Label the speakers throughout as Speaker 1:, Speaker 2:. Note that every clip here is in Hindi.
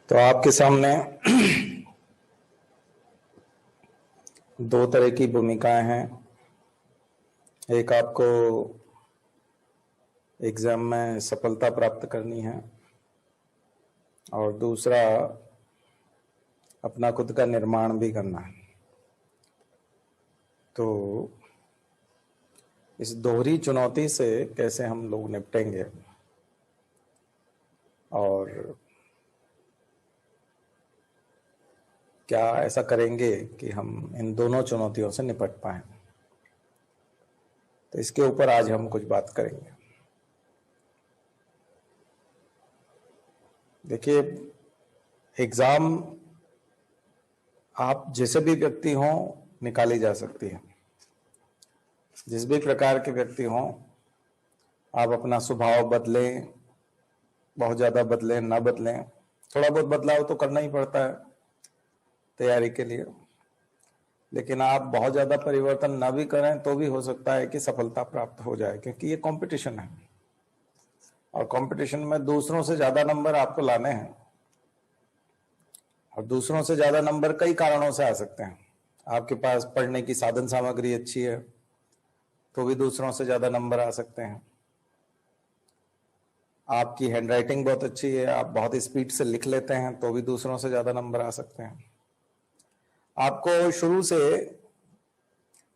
Speaker 1: तो आपके सामने दो तरह की भूमिकाएं हैं। एक, आपको एग्जाम में सफलता प्राप्त करनी है, और दूसरा, अपना खुद का निर्माण भी करना है। तो इस दोहरी चुनौती से कैसे हम लोग निपटेंगे और क्या ऐसा करेंगे कि हम इन दोनों चुनौतियों से निपट पाएं, तो इसके ऊपर आज हम कुछ बात करेंगे। देखिए, एग्जाम आप जैसे भी व्यक्ति हों निकाली जा सकती है। जिस भी प्रकार के व्यक्ति हों, आप अपना स्वभाव बदलें, बहुत ज्यादा बदलें ना बदलें, थोड़ा बहुत बदलाव तो करना ही पड़ता है तैयारी के लिए। लेकिन आप बहुत ज्यादा परिवर्तन ना भी करें तो भी हो सकता है कि सफलता प्राप्त हो जाए, क्योंकि ये कंपटीशन है और कंपटीशन में दूसरों से ज्यादा नंबर आपको लाने हैं। और दूसरों से ज्यादा नंबर कई कारणों से आ सकते हैं। आपके पास पढ़ने की साधन सामग्री अच्छी है तो भी दूसरों से ज्यादा नंबर आ सकते हैं। आपकी हैंडराइटिंग बहुत अच्छी है, आप बहुत स्पीड से लिख लेते हैं तो भी दूसरों से ज्यादा नंबर आ सकते हैं। आपको शुरू से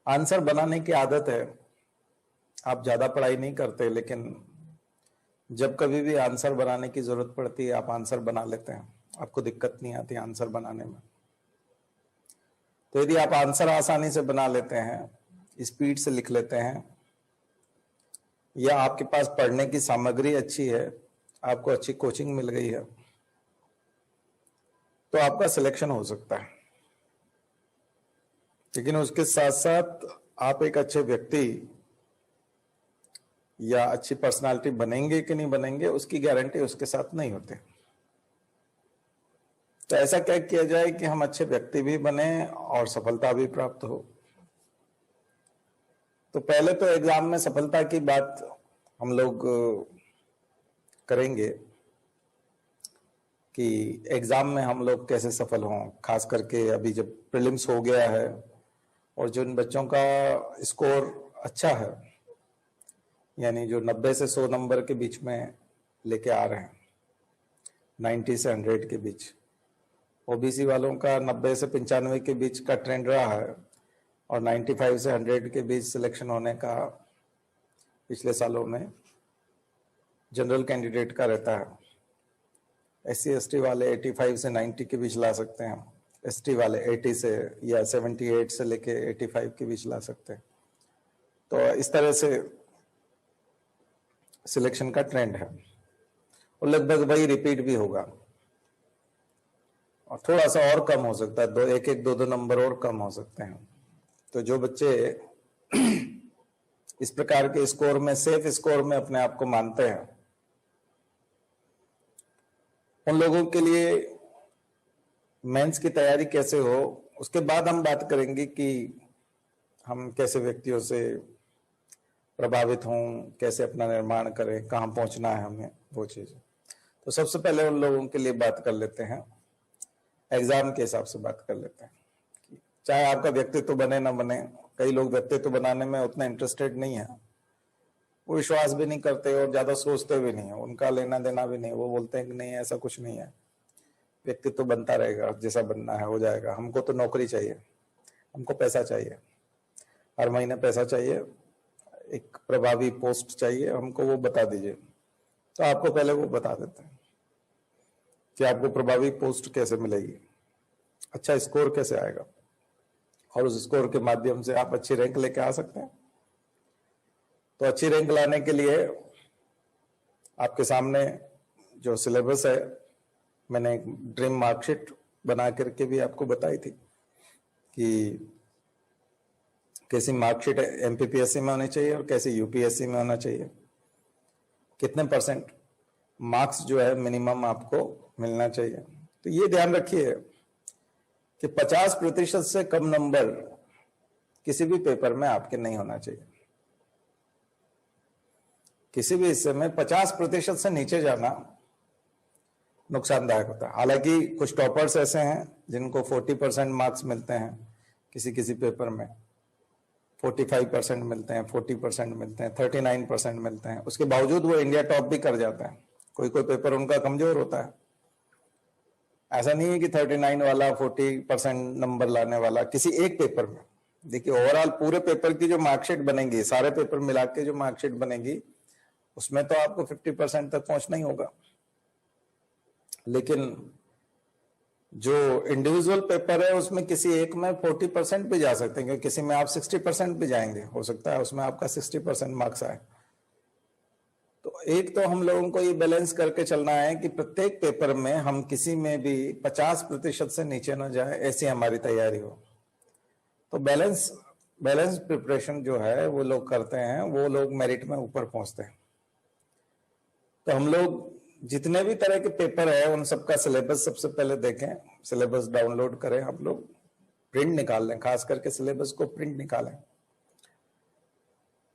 Speaker 1: आंसर बनाने की आदत है, आप ज्यादा पढ़ाई नहीं करते, लेकिन जब कभी भी आंसर बनाने की जरूरत पड़ती है आप आंसर बना लेते हैं, आपको दिक्कत नहीं आती आंसर बनाने में। तो यदि आप आंसर आसानी से बना लेते हैं, स्पीड से लिख लेते हैं, या आपके पास पढ़ने की सामग्री अच्छी है, आपको अच्छी कोचिंग मिल गई है, तो आपका सिलेक्शन हो सकता है। लेकिन उसके साथ साथ आप एक अच्छे व्यक्ति या अच्छी पर्सनालिटी बनेंगे कि नहीं बनेंगे, उसकी गारंटी उसके साथ नहीं होती। तो ऐसा क्या किया जाए कि हम अच्छे व्यक्ति भी बने और सफलता भी प्राप्त हो। तो पहले तो एग्जाम में सफलता की बात हम लोग करेंगे कि एग्जाम में हम लोग कैसे सफल हों। खास करके अभी जब प्रीलिम्स हो गया है और जिन बच्चों का स्कोर अच्छा है, यानी जो 90 से 100 नंबर के बीच में लेके आ रहे हैं, 90 से 100 के बीच, ओबीसी वालों का 90 से 95 के बीच का ट्रेंड रहा है और 95 से 100 के बीच सिलेक्शन होने का पिछले सालों में जनरल कैंडिडेट का रहता है। SC ST वाले 85 से 90 के बीच ला सकते हैं, ST वाले 80 से या 78 से लेके 85 के बीच ला सकते हैं। तो इस तरह से सिलेक्शन का ट्रेंड है और लगभग वही रिपीट भी होगा, और थोड़ा सा और कम हो सकता है, दो नंबर और कम हो सकते हैं। तो जो बच्चे इस प्रकार के स्कोर में, सेफ स्कोर में अपने आप को मानते हैं, उन लोगों के लिए मेंस की तैयारी कैसे हो, उसके बाद हम बात करेंगे कि हम कैसे व्यक्तियों से प्रभावित हों, कैसे अपना निर्माण करें, कहाँ पहुंचना है हमें, वो चीज। तो सबसे पहले उन लोगों के लिए बात कर लेते हैं, एग्जाम के हिसाब से बात कर लेते हैं। चाहे आपका व्यक्तित्व बने ना बने, कई लोग व्यक्तित्व बनाने में उतना इंटरेस्टेड नहीं है, वो विश्वास भी नहीं करते और ज्यादा सोचते भी नहीं है, उनका लेना देना भी नहीं, वो बोलते हैं कि नहीं ऐसा कुछ नहीं है, व्यक्तित्व बनता रहेगा, जैसा बनना है हो जाएगा, हमको तो नौकरी चाहिए, हमको पैसा चाहिए, हर महीने पैसा चाहिए, एक प्रभावी पोस्ट चाहिए, हमको वो बता दीजिए। तो आपको पहले वो बता देते हैं कि आपको प्रभावी पोस्ट कैसे मिलेगी, अच्छा स्कोर कैसे आएगा, और उस स्कोर के माध्यम से आप अच्छी रैंक लेके आ सकते हैं। तो अच्छी रैंक लाने के लिए आपके सामने जो सिलेबस है, मैंने एक ड्रीम मार्कशीट बना करके भी आपको बताई थी कि कैसी मार्कशीट MPPSC में होनी चाहिए और कैसे UPSC में होना चाहिए, कितने % मार्क्स जो है मिनिमम आपको मिलना चाहिए। तो ये ध्यान रखिए कि 50% से कम नंबर किसी भी पेपर में आपके नहीं होना चाहिए। किसी भी हिस्से में 50% से नीचे जाना नुकसानदायक होता है। हालांकि कुछ टॉपर्स ऐसे हैं जिनको 40% मार्क्स मिलते हैं, किसी किसी पेपर में 45% मिलते हैं, 40% मिलते हैं, 39% मिलते हैं, उसके बावजूद वो इंडिया टॉप भी कर जाते हैं। कोई कोई पेपर उनका कमजोर होता है। ऐसा नहीं है कि 39 वाला 40% नंबर लाने वाला किसी एक पेपर में। देखिए ओवरऑल पूरे पेपर की जो मार्कशीट बनेगी, सारे पेपर मिला के जो मार्कशीट बनेगी, उसमें तो आपको 50% तक पहुंचना ही होगा। लेकिन जो इंडिविजुअल पेपर है उसमें किसी एक में 40% भी जा सकते हैं, क्योंकि किसी में आप 60% भी जाएंगे, हो सकता है उसमें आपका 60% मार्क्स आए। तो एक तो हम लोगों को ये बैलेंस करके चलना है कि प्रत्येक पेपर में हम किसी में भी 50% से नीचे न जाए, ऐसी हमारी तैयारी हो। तो बैलेंस प्रिपरेशन जो है वो लोग करते हैं, वो लोग मेरिट में ऊपर पहुंचते हैं। तो हम लोग जितने भी तरह के पेपर है उन सबका सिलेबस सबसे पहले देखें, सिलेबस डाउनलोड करें, हम लोग प्रिंट निकाल लें, खास करके सिलेबस को प्रिंट निकालें।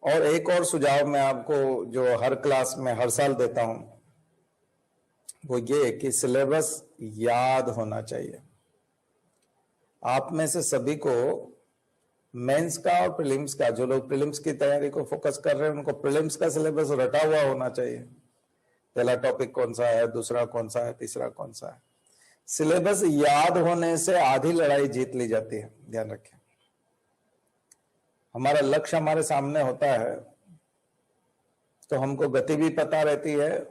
Speaker 1: और एक और सुझाव मैं आपको जो हर क्लास में हर साल देता हूं, वो ये कि सिलेबस याद होना चाहिए। आप में से सभी को मेंस का और प्रीलिम्स का, जो लोग प्रीलिम्स की तैयारी को फोकस कर रहे हैं उनको प्रीलिम्स का सिलेबस रटा हुआ होना चाहिए। पहला टॉपिक कौन सा है, दूसरा कौन सा है, तीसरा कौन सा है। सिलेबस याद होने से आधी लड़ाई जीत ली जाती है, ध्यान रखें। हमारा लक्ष्य हमारे सामने होता है तो हमको गति भी पता रहती है,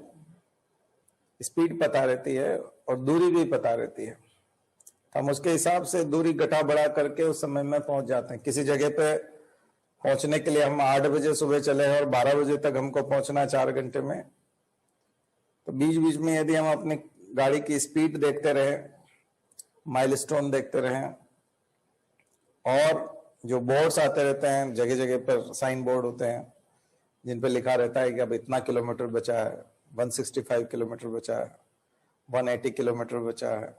Speaker 1: स्पीड पता रहती है और दूरी भी पता रहती है। हम उसके हिसाब से दूरी घटा बढ़ा करके उस समय में पहुंच जाते हैं। किसी जगह पे पहुंचने के लिए हम 8 बजे सुबह चले हैं और 12 बजे तक हमको पहुंचना 4 घंटे में, तो बीच बीच में यदि हम अपनी गाड़ी की स्पीड देखते रहे, माइलस्टोन देखते रहे, और जो बोर्ड्स आते रहते हैं, जगह जगह पर साइन बोर्ड होते हैं जिन पर लिखा रहता है कि अब इतना किलोमीटर बचा है, 165 किलोमीटर बचा है, 180 किलोमीटर बचा है,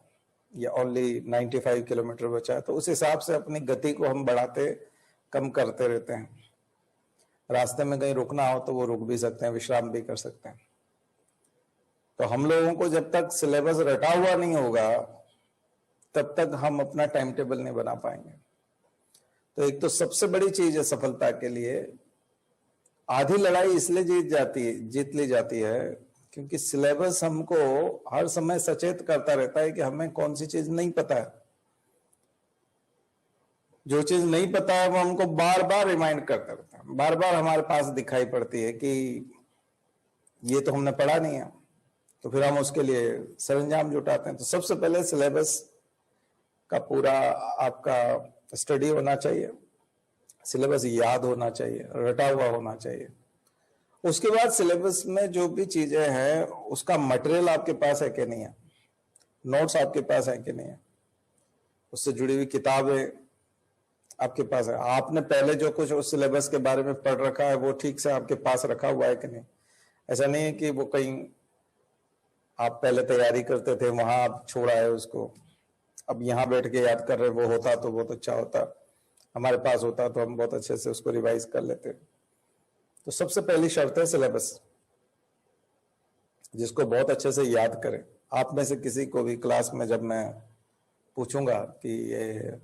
Speaker 1: या ओनली 95 किलोमीटर बचा है, तो उस हिसाब से अपनी गति को हम बढ़ाते कम करते रहते हैं। रास्ते में कहीं रुकना हो तो वो रुक भी सकते हैं, विश्राम भी कर सकते हैं। तो हम लोगों को जब तक सिलेबस रटा हुआ नहीं होगा तब तक हम अपना टाइम टेबल नहीं बना पाएंगे। तो एक तो सबसे बड़ी चीज है सफलता के लिए, आधी लड़ाई इसलिए जीत ली जाती है क्योंकि सिलेबस हमको हर समय सचेत करता रहता है कि हमें कौन सी चीज नहीं पता है। जो चीज नहीं पता है वो हमको बार बार रिमाइंड करता रहता है, बार बार हमारे पास दिखाई पड़ती है कि ये तो हमने पढ़ा नहीं है, तो फिर हम उसके लिए सरंजाम जुटाते हैं। तो सबसे पहले सिलेबस का पूरा आपका स्टडी होना चाहिए, सिलेबस याद होना चाहिए, रटा हुआ होना चाहिए। उसके बाद सिलेबस में जो भी चीजें हैं उसका मटेरियल आपके पास है कि नहीं है, नोट्स आपके पास है कि नहीं है, उससे जुड़ी हुई किताबें आपके पास है, आपने पहले जो कुछ उस सिलेबस के बारे में पढ़ रखा है वो ठीक से आपके पास रखा हुआ है कि नहीं। ऐसा नहीं है कि वो कहीं आप पहले तैयारी करते थे वहां आप छोड़ा है उसको, अब यहाँ बैठ के याद कर रहे, वो होता तो बहुत अच्छा होता, हमारे पास होता तो हम बहुत अच्छे से उसको रिवाइज कर लेते। तो सबसे पहली शर्त है सिलेबस, जिसको बहुत अच्छे से याद करें। आप में से किसी को भी क्लास में जब मैं पूछूंगा कि ये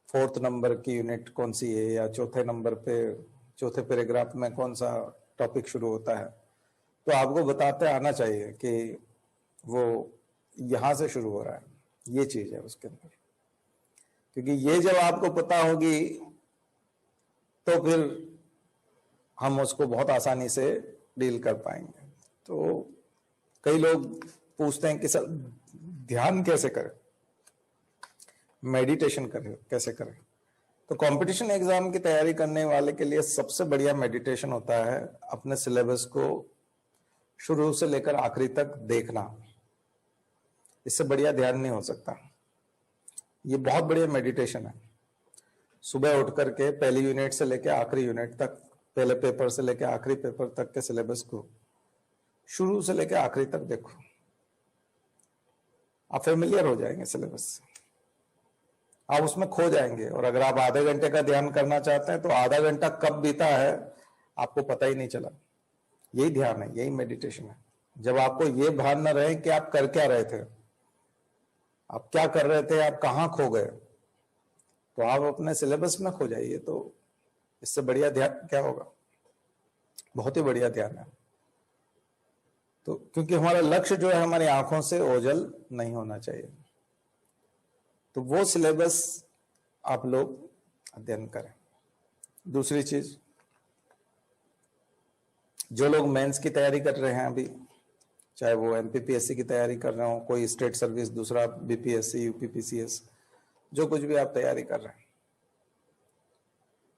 Speaker 1: 4th नंबर की यूनिट कौन सी है या चौथे पैराग्राफ में कौन सा टॉपिक शुरू होता है, तो आपको बताते आना चाहिए कि वो यहां से शुरू हो रहा है, ये चीज है उसके अंदर। क्योंकि ये जब आपको पता होगी तो फिर हम उसको बहुत आसानी से डील कर पाएंगे। तो कई लोग पूछते हैं कि सर ध्यान कैसे करें, मेडिटेशन करें, कैसे करें। तो कंपटीशन एग्जाम की तैयारी करने वाले के लिए सबसे बढ़िया मेडिटेशन होता है अपने सिलेबस को शुरू से लेकर आखिरी तक देखना। इससे बढ़िया ध्यान नहीं हो सकता। ये बहुत बढ़िया मेडिटेशन है। सुबह उठ करके पहली यूनिट से लेकर आखिरी यूनिट तक, पहले पेपर से लेकर आखिरी पेपर तक के सिलेबस को शुरू से लेकर आखिरी तक देखो, आप फेमिलियर हो जाएंगे सिलेबस से, आप उसमें खो जाएंगे। और अगर आप आधे घंटे का ध्यान करना चाहते हैं तो आधा घंटा कब बीता है आपको पता ही नहीं चला। यही ध्यान है, यही मेडिटेशन है। जब आपको ये भान न रहे कि आप कर क्या रहे थे, आप क्या कर रहे थे, आप कहाँ खो गए, तो आप अपने सिलेबस में खो जाइए। तो इससे बढ़िया ध्यान क्या होगा? बहुत ही बढ़िया ध्यान है। तो क्योंकि हमारा लक्ष्य जो है हमारी आंखों से ओझल नहीं होना चाहिए, तो वो सिलेबस आप लोग अध्ययन करें। दूसरी चीज, जो लोग मेंस की तैयारी कर रहे हैं अभी, चाहे वो एमपीपीएससी की तैयारी कर रहे हो, कोई स्टेट सर्विस, दूसरा बीपीएससी, यूपीपीसीएस, जो कुछ भी आप तैयारी कर रहे हैं,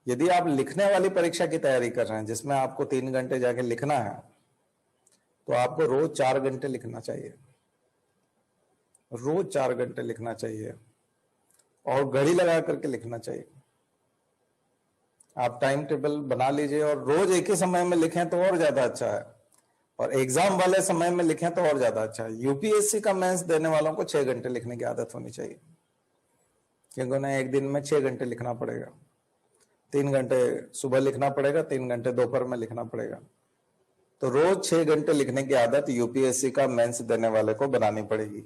Speaker 1: यदि आप लिखने वाली परीक्षा की तैयारी कर रहे हैं जिसमें आपको 3 घंटे जाके लिखना है, तो आपको रोज 4 घंटे लिखना चाहिए, रोज 4 घंटे लिखना चाहिए और घड़ी लगा करके लिखना चाहिए। आप टाइम टेबल बना लीजिए और रोज एक ही समय में लिखें तो और ज्यादा अच्छा है, और एग्जाम वाले समय में लिखें तो और ज्यादा अच्छा है। यूपीएससी का मेंस देने वालों को 6 घंटे लिखने की आदत होनी चाहिए, क्योंकि उन्हें एक दिन में 6 घंटे लिखना पड़ेगा। 3 घंटे सुबह लिखना पड़ेगा, 3 घंटे दोपहर में लिखना पड़ेगा। तो रोज 6 घंटे लिखने की आदत यूपीएससी का मेंस देने वाले को बनानी पड़ेगी।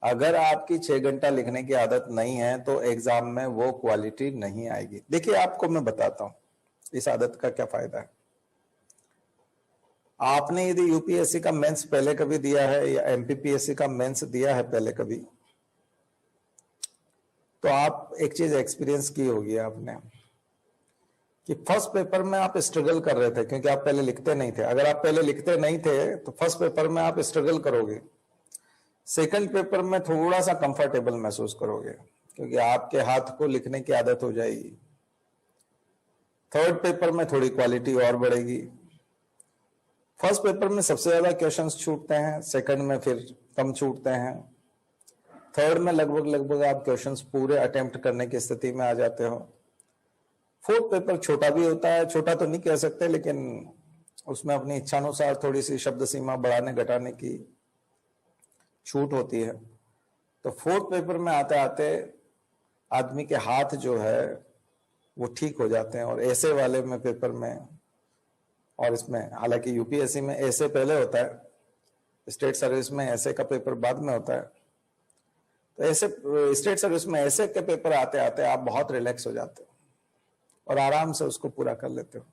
Speaker 1: अगर आपकी 6 घंटा लिखने की आदत नहीं है तो एग्जाम में वो क्वालिटी नहीं आएगी। देखिए, आपको मैं बताता हूं इस आदत का क्या फायदा है। आपने यदि यूपीएससी का मेंस पहले कभी दिया है या एमपीपीएससी का मेंस दिया है पहले कभी, तो आप एक चीज एक्सपीरियंस की होगी आपने कि फर्स्ट पेपर में आप स्ट्रगल कर रहे थे, क्योंकि आप पहले लिखते नहीं थे। अगर आप पहले लिखते नहीं थे तो फर्स्ट पेपर में आप स्ट्रगल करोगे, सेकंड पेपर में थोड़ा सा कंफर्टेबल महसूस करोगे, क्योंकि आपके हाथ को लिखने की आदत हो जाएगी। थर्ड पेपर में थोड़ी क्वालिटी और बढ़ेगी। फर्स्ट पेपर में सबसे ज्यादा क्वेश्चंस छूटते हैं, सेकंड में फिर कम छूटते हैं, थर्ड में लगभग आप क्वेश्चंस पूरे अटेम्प्ट करने की स्थिति में आ जाते हो। फोर्थ पेपर छोटा भी होता है, छोटा तो नहीं कह सकते, लेकिन उसमें अपनी इच्छानुसार थोड़ी सी शब्द सीमा बढ़ाने घटाने की छूट होती है। तो फोर्थ पेपर में आते आते आदमी के हाथ जो है वो ठीक हो जाते हैं, और ऐसे वाले में पेपर में, और इसमें हालांकि यूपीएससी में ऐसे पहले होता है, स्टेट सर्विस में ऐसे का पेपर बाद में होता है। तो ऐसे स्टेट सर्विस में ऐसे के पेपर आते आते आप बहुत रिलैक्स हो जाते हो और आराम से उसको पूरा कर लेते हो।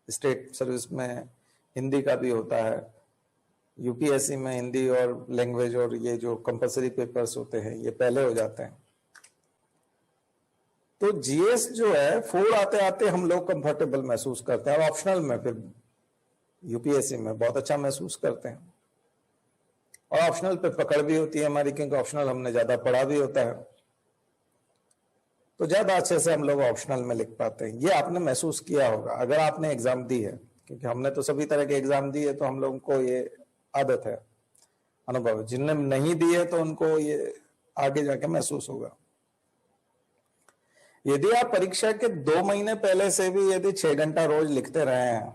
Speaker 1: स्टेट सर्विस में हिंदी का भी होता है, यूपीएससी में हिंदी और लैंग्वेज और ये जो कंपलसरी पेपर्स होते हैं ये पहले हो जाते हैं। तो जीएस जो है 4 आते आते हम लोग कंफर्टेबल महसूस करते हैं, और ऑप्शनल में फिर यूपीएससी में बहुत अच्छा महसूस करते हैं। और ऑप्शनल पे पकड़ भी होती है हमारी, क्योंकि ऑप्शनल हमने ज्यादा पढ़ा भी होता है, तो ज्यादा अच्छे से हम लोग ऑप्शनल में लिख पाते हैं। ये आपने महसूस किया होगा अगर आपने एग्जाम दी है, क्योंकि हमने तो सभी तरह के एग्जाम दिए, तो हम लोगों को ये आदत है, अनुभव। जिनने नहीं दिए तो उनको ये आगे जाके महसूस होगा। यदि आप परीक्षा के 2 महीने पहले से भी यदि 6 घंटा रोज लिखते रहे हैं,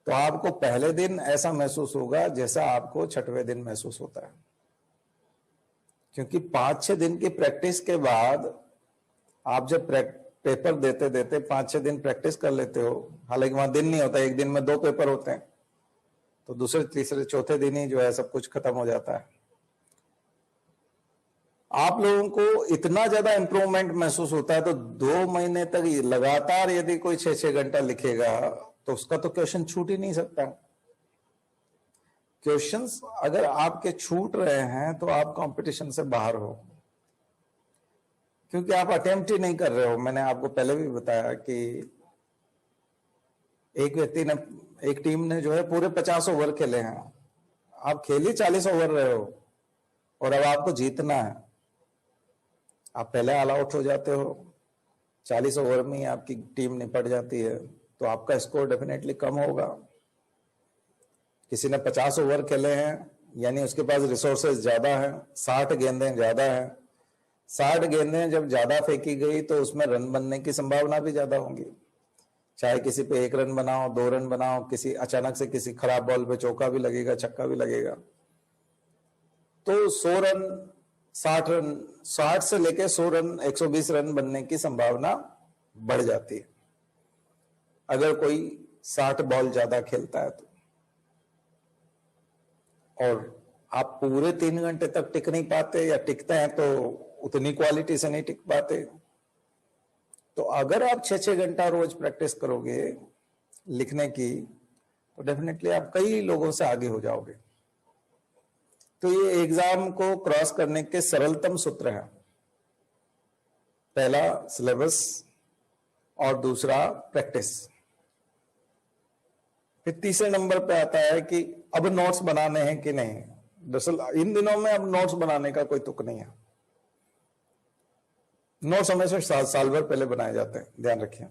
Speaker 1: तो आपको पहले दिन ऐसा महसूस होगा जैसा आपको 6वें दिन महसूस होता है, क्योंकि 5-6 दिन की प्रैक्टिस के बाद आप जब पेपर देते देते 5-6 दिन प्रैक्टिस कर लेते हो, हालांकि वहां दिन नहीं होता, एक दिन में 2 पेपर होते हैं, तो दूसरे तीसरे चौथे दिन ही जो है सब कुछ खत्म हो जाता है। आप लोगों को इतना ज्यादा इंप्रूवमेंट महसूस होता है। तो 2 महीने तक लगातार यदि कोई 6-6 घंटा लिखेगा तो उसका तो क्वेश्चन छूट ही नहीं सकता। क्वेश्चंस अगर आपके छूट रहे हैं तो आप कंपटीशन से बाहर हो, क्योंकि आप अटेम्प्ट ही नहीं कर रहे हो। मैंने आपको पहले भी बताया कि एक व्यक्ति ने, एक टीम ने जो है पूरे 50 ओवर खेले हैं, आप खेल ही 40 ओवर रहे हो और अब आपको जीतना है। आप पहले ऑल आउट हो जाते हो, 40 ओवर में ही आपकी टीम निपट जाती है, तो आपका स्कोर डेफिनेटली कम होगा। किसी ने 50 ओवर खेले हैं, यानी उसके पास रिसोर्सेज ज्यादा है, 60 गेंदें ज्यादा है। 60 गेंदें जब ज्यादा फेंकी गई तो उसमें रन बनने की संभावना भी ज्यादा होंगी। चाहे किसी पे 1 रन बनाओ, 2 रन बनाओ, किसी अचानक से किसी खराब बॉल पे चौका भी लगेगा, छक्का भी लगेगा, तो 100 रन, 60 रन, 60 से लेके 100 रन, 120 रन बनने की संभावना बढ़ जाती है अगर कोई 60 बॉल ज्यादा खेलता है तो। और आप पूरे 3 घंटे तक टिक नहीं पाते या टिकते हैं तो उतनी क्वालिटी से नहीं टिक पाते। तो अगर आप 6-6 घंटा रोज प्रैक्टिस करोगे लिखने की तो डेफिनेटली आप कई लोगों से आगे हो जाओगे। तो ये एग्जाम को क्रॉस करने के सरलतम सूत्र है। पहला सिलेबस और दूसरा प्रैक्टिस। फिर तीसरे नंबर पे आता है कि अब नोट्स बनाने हैं कि नहीं। दरअसल इन दिनों में अब नोट्स बनाने का कोई तुक नहीं है। नोट्स हमेशा साल भर पहले बनाए जाते हैं, ध्यान रखिए।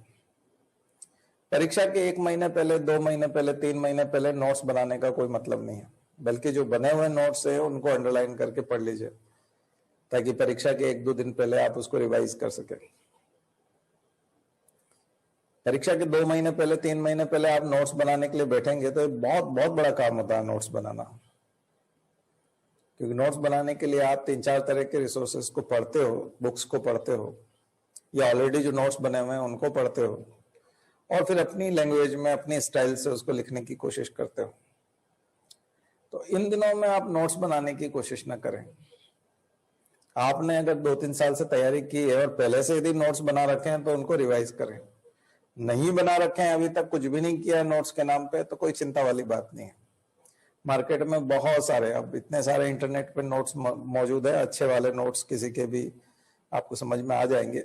Speaker 1: परीक्षा के 1 महीने पहले, 2 महीने पहले, 3 महीने पहले नोट्स बनाने का कोई मतलब नहीं है, बल्कि जो बने हुए नोट्स है उनको अंडरलाइन करके पढ़ लीजिए ताकि परीक्षा के 1-2 दिन पहले आप उसको रिवाइज कर सके। परीक्षा के 2 महीने पहले, 3 महीने पहले आप नोट्स बनाने के लिए बैठेंगे तो बहुत बहुत बड़ा काम होता है नोट्स बनाना। क्योंकि नोट्स बनाने के लिए आप 3-4 तरह के रिसोर्सेज को पढ़ते हो, बुक्स को पढ़ते हो या ऑलरेडी जो नोट्स बने हुए हैं उनको पढ़ते हो और फिर अपनी लैंग्वेज में अपनी स्टाइल से उसको लिखने की कोशिश करते हो। तो इन दिनों में आप नोट्स बनाने की कोशिश ना करें। आपने अगर 2-3 साल से तैयारी की है और पहले से यदि नोट्स बना रखे हैं तो उनको रिवाइज करें। नहीं बना रखे हैं, अभी तक कुछ भी नहीं किया है नोट्स के नाम पे, तो कोई चिंता वाली बात नहीं है। मार्केट में बहुत सारे, अब इतने सारे इंटरनेट पे नोट्स मौजूद है, अच्छे वाले नोट्स किसी के भी आपको समझ में आ जाएंगे।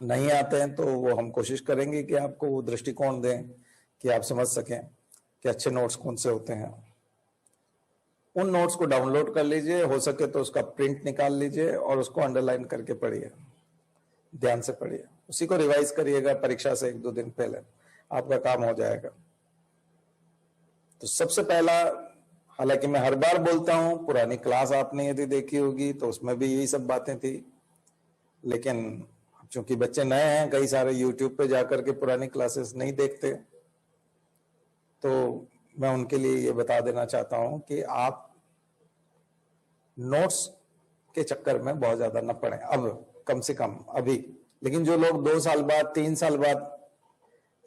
Speaker 1: नहीं आते हैं तो वो हम कोशिश करेंगे कि आपको वो दृष्टिकोण दें कि आप समझ सकें कि अच्छे नोट्स कौन से होते हैं। उन नोट्स को डाउनलोड कर लीजिए, हो सके तो उसका प्रिंट निकाल लीजिए और उसको अंडरलाइन करके पढ़िए, ध्यान से पढ़िए। उसी को रिवाइज करिएगा परीक्षा से 1-2 दिन पहले, आपका काम हो जाएगा। तो सबसे पहला, हालांकि मैं हर बार बोलता हूं, पुरानी क्लास आपने यदि देखी होगी तो उसमें भी यही सब बातें थी, लेकिन चूंकि बच्चे नए हैं, कई सारे यूट्यूब पे जाकर के पुरानी क्लासेस नहीं देखते, तो मैं उनके लिए ये बता देना चाहता हूं कि आप नोट्स के चक्कर में बहुत ज्यादा न पड़े, अब कम से कम अभी। लेकिन जो लोग 2 साल बाद, 3 साल बाद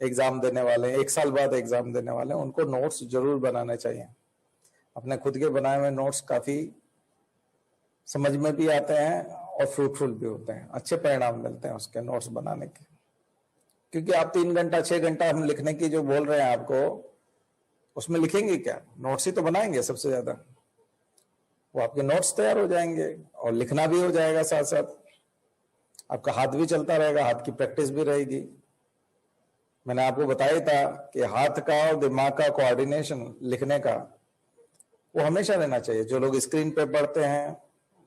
Speaker 1: एग्जाम देने वाले हैं, 1 साल बाद एग्जाम देने वाले हैं, उनको नोट्स जरूर बनाने चाहिए। अपने खुद के बनाए हुए नोट्स काफी समझ में भी आते हैं और फ्रूटफुल भी होते हैं, अच्छे परिणाम मिलते हैं उसके नोट्स बनाने के। क्योंकि आप 3 घंटा 6 घंटा हम लिखने की जो बोल रहे हैं आपको, उसमें लिखेंगे क्या? नोट्स ही तो बनाएंगे सबसे ज्यादा। वो आपके नोट्स तैयार हो जाएंगे और लिखना भी हो जाएगा, साथ साथ आपका हाथ भी चलता रहेगा, हाथ की प्रैक्टिस भी रहेगी। मैंने आपको बताया था कि हाथ का और दिमाग का कोऑर्डिनेशन लिखने का वो हमेशा रहना चाहिए। जो लोग स्क्रीन पे पढ़ते हैं,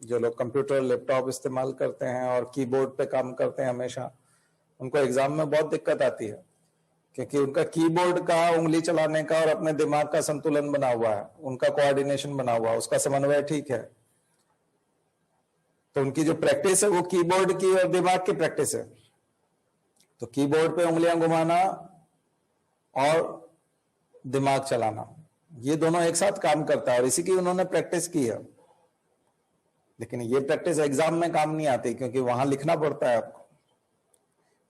Speaker 1: जो लोग कंप्यूटर लैपटॉप इस्तेमाल करते हैं और कीबोर्ड पे काम करते हैं हमेशा, उनको एग्जाम में बहुत दिक्कत आती है, क्योंकि उनका कीबोर्ड का उंगली चलाने का और अपने दिमाग का संतुलन बना हुआ है, उनका कोऑर्डिनेशन बना हुआ है, उसका समन्वय ठीक है। तो उनकी जो प्रैक्टिस है वो कीबोर्ड की और दिमाग की प्रैक्टिस है। तो कीबोर्ड पे उंगलियां घुमाना और दिमाग चलाना, ये दोनों एक साथ काम करता है और इसी की उन्होंने प्रैक्टिस की है। लेकिन ये प्रैक्टिस एग्जाम में काम नहीं आती, क्योंकि वहां लिखना पड़ता है आपको।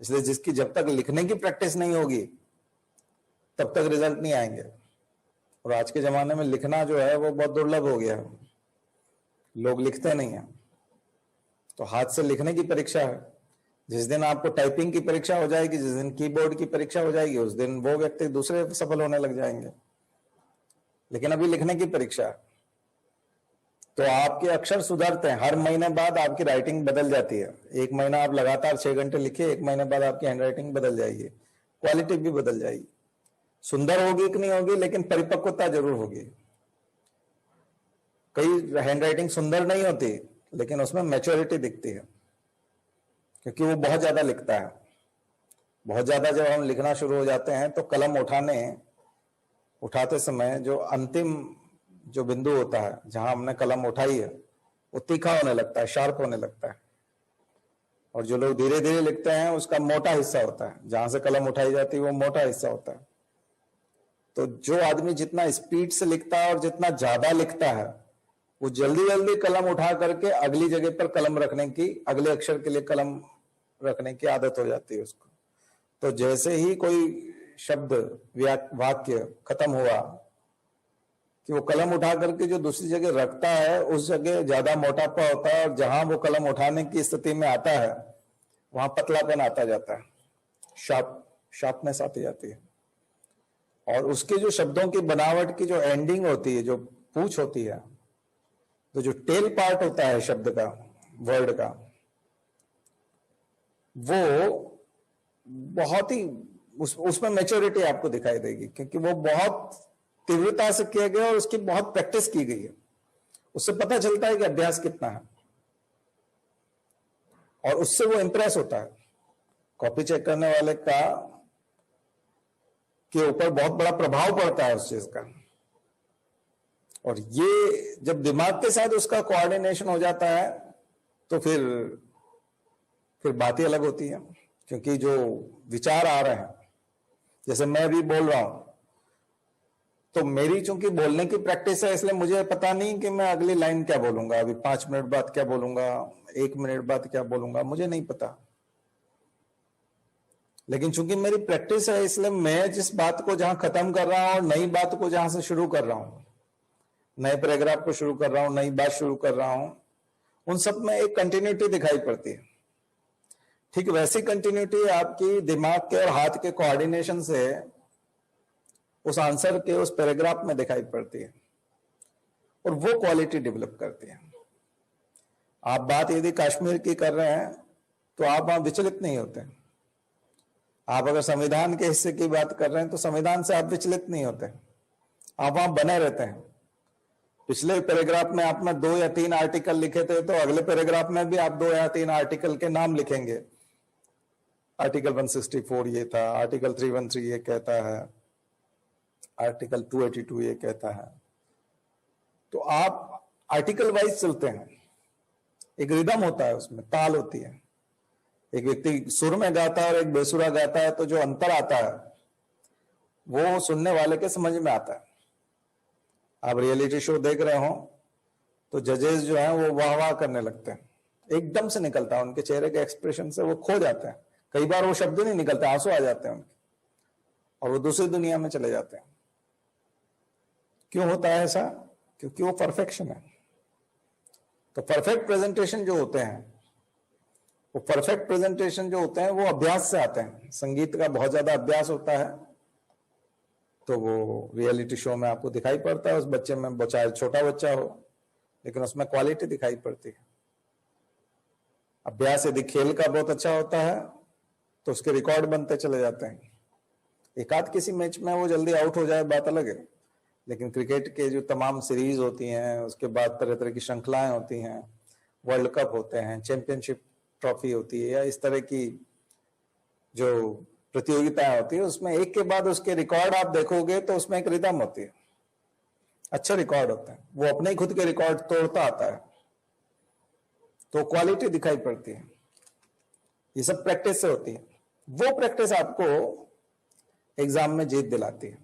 Speaker 1: इसलिए जिसकी जब तक लिखने की प्रैक्टिस नहीं होगी तब तक रिजल्ट नहीं आएंगे। और आज के जमाने में लिखना जो है वो बहुत दुर्लभ हो गया है, लोग लिखते नहीं है। तो हाथ से लिखने की परीक्षा है। जिस दिन आपको टाइपिंग की परीक्षा हो जाएगी, जिस दिन कीबोर्ड की परीक्षा हो जाएगी, उस दिन वो व्यक्ति दूसरे सफल होने लग जाएंगे। लेकिन अभी लिखने की परीक्षा है, तो आपके अक्षर सुधरते हैं। हर महीने बाद आपकी राइटिंग बदल जाती है। 1 महीना आप लगातार 6 घंटे लिखिए, 1 महीने बाद आपकी हैंडराइटिंग बदल जाएगी, क्वालिटी भी बदल जाएगी। सुंदर होगी कि नहीं होगी, लेकिन परिपक्वता जरूर होगी। कई हैंडराइटिंग सुंदर नहीं होती, लेकिन उसमें मैच्योरिटी दिखती है, क्योंकि वो बहुत ज्यादा लिखता है। बहुत ज्यादा जब हम लिखना शुरू हो जाते हैं तो कलम उठाते समय जो अंतिम जो बिंदु होता है, जहां हमने कलम उठाई है, वो तीखा होने लगता है, शार्प होने लगता है। और जो लोग धीरे धीरे लिखते हैं उसका मोटा हिस्सा होता है, जहां से कलम उठाई जाती है वो मोटा हिस्सा होता है। तो जो आदमी जितना स्पीड से लिखता है और जितना ज्यादा लिखता है, वो जल्दी जल्दी कलम उठा करके अगली जगह पर कलम रखने की, अगले अक्षर के लिए कलम रखने की आदत हो जाती है उसको। तो जैसे ही कोई शब्द वाक्य खत्म हुआ कि वो कलम उठा करके जो दूसरी जगह रखता है उस जगह ज्यादा मोटापा होता है, और जहां वो कलम उठाने की स्थिति में आता है वहां पतलापन आता जाता है, शार्पनेस आती जाती है। और उसके जो शब्दों की बनावट की जो एंडिंग होती है, जो पूंछ होती है, तो जो टेल पार्ट होता है शब्द का, वर्ड का, वो बहुत ही उसमें मैच्योरिटी आपको दिखाई देगी, क्योंकि वो बहुत तीव्रता से किया गया और उसकी बहुत प्रैक्टिस की गई है। उससे पता चलता है कि अभ्यास कितना है, और उससे वो इंप्रेस होता है। कॉपी चेक करने वाले का के ऊपर बहुत बड़ा प्रभाव पड़ता है उस चीज का, और ये जब दिमाग के साथ उसका कोऑर्डिनेशन हो जाता है तो फिर बात ही अलग होती है। क्योंकि जो विचार आ रहे हैं, जैसे मैं भी बोल रहा हूं, तो मेरी चूंकि बोलने की प्रैक्टिस है, इसलिए मुझे पता नहीं कि मैं अगली लाइन क्या बोलूंगा, अभी 5 मिनट बाद क्या बोलूंगा, 1 मिनट बाद क्या बोलूंगा, मुझे नहीं पता। लेकिन चूंकि मेरी प्रैक्टिस है, इसलिए मैं जिस बात को जहां खत्म कर रहा हूं और नई बात को जहां से शुरू कर रहा हूं, नए पैराग्राफ को शुरू कर रहा हूं, नई बात शुरू कर रहा हूं, उन सब में एक कंटिन्यूटी दिखाई पड़ती है। ठीक वैसी कंटिन्यूटी आपकी दिमाग के और हाथ के कोऑर्डिनेशन से उस आंसर के उस पैराग्राफ में दिखाई पड़ती है, और वो क्वालिटी डेवलप करती है। आप बात यदि कश्मीर की कर रहे हैं तो आप वहां विचलित नहीं होते। आप अगर संविधान के हिस्से की बात कर रहे हैं तो संविधान से आप विचलित नहीं होते, आप वहां बने रहते हैं। पिछले पैराग्राफ में आपने 2 या 3 आर्टिकल लिखे थे, तो अगले पैराग्राफ में भी आप 2 या 3 आर्टिकल के नाम लिखेंगे। आर्टिकल 164 ये था, आर्टिकल 313 ये कहता है, आर्टिकल 282 ये कहता है। तो आप आर्टिकल वाइज चलते हैं, एक रिदम होता है, उसमें ताल होती है। एक व्यक्ति सुर में गाता है और एक बेसुरा गाता है, तो जो अंतर आता है वो सुनने वाले के समझ में आता है। आप रियलिटी शो देख रहे हो तो जजेस जो हैं वो वाह वाह करने लगते हैं, एकदम से निकलता है उनके चेहरे के एक्सप्रेशन से, वो खो जाते हैं। कई बार वो शब्द नहीं निकलते, आंसू आ जाते हैं उनके, और वो दूसरी दुनिया में चले जाते हैं। क्यों होता है ऐसा? क्योंकि वो परफेक्शन है। तो परफेक्ट प्रेजेंटेशन जो होते हैं, वो परफेक्ट प्रेजेंटेशन जो होते हैं वो अभ्यास से आते हैं। संगीत का बहुत ज्यादा अभ्यास होता है, तो वो रियलिटी शो में आपको दिखाई पड़ता है। उस बच्चे में, वो चाहे छोटा बच्चा हो, लेकिन उसमें क्वालिटी दिखाई पड़ती है। अभ्यास यदि खेल का बहुत अच्छा होता है तो उसके रिकॉर्ड बनते चले जाते हैं। एक आध किसी मैच में वो जल्दी आउट हो जाए, बात अलग है, लेकिन क्रिकेट के जो तमाम सीरीज होती हैं, उसके बाद तरह तरह की श्रृंखलाएं होती हैं, वर्ल्ड कप होते हैं, चैंपियनशिप ट्रॉफी होती है, या इस तरह की जो प्रतियोगिताएं होती है, उसमें एक के बाद उसके रिकॉर्ड आप देखोगे तो उसमें एक रिदम होती है, अच्छा रिकॉर्ड होता है, वो अपने ही खुद के रिकॉर्ड तोड़ता आता है, तो क्वालिटी दिखाई पड़ती है। ये सब प्रैक्टिस से होती है। वो प्रैक्टिस आपको एग्जाम में जीत दिलाती है।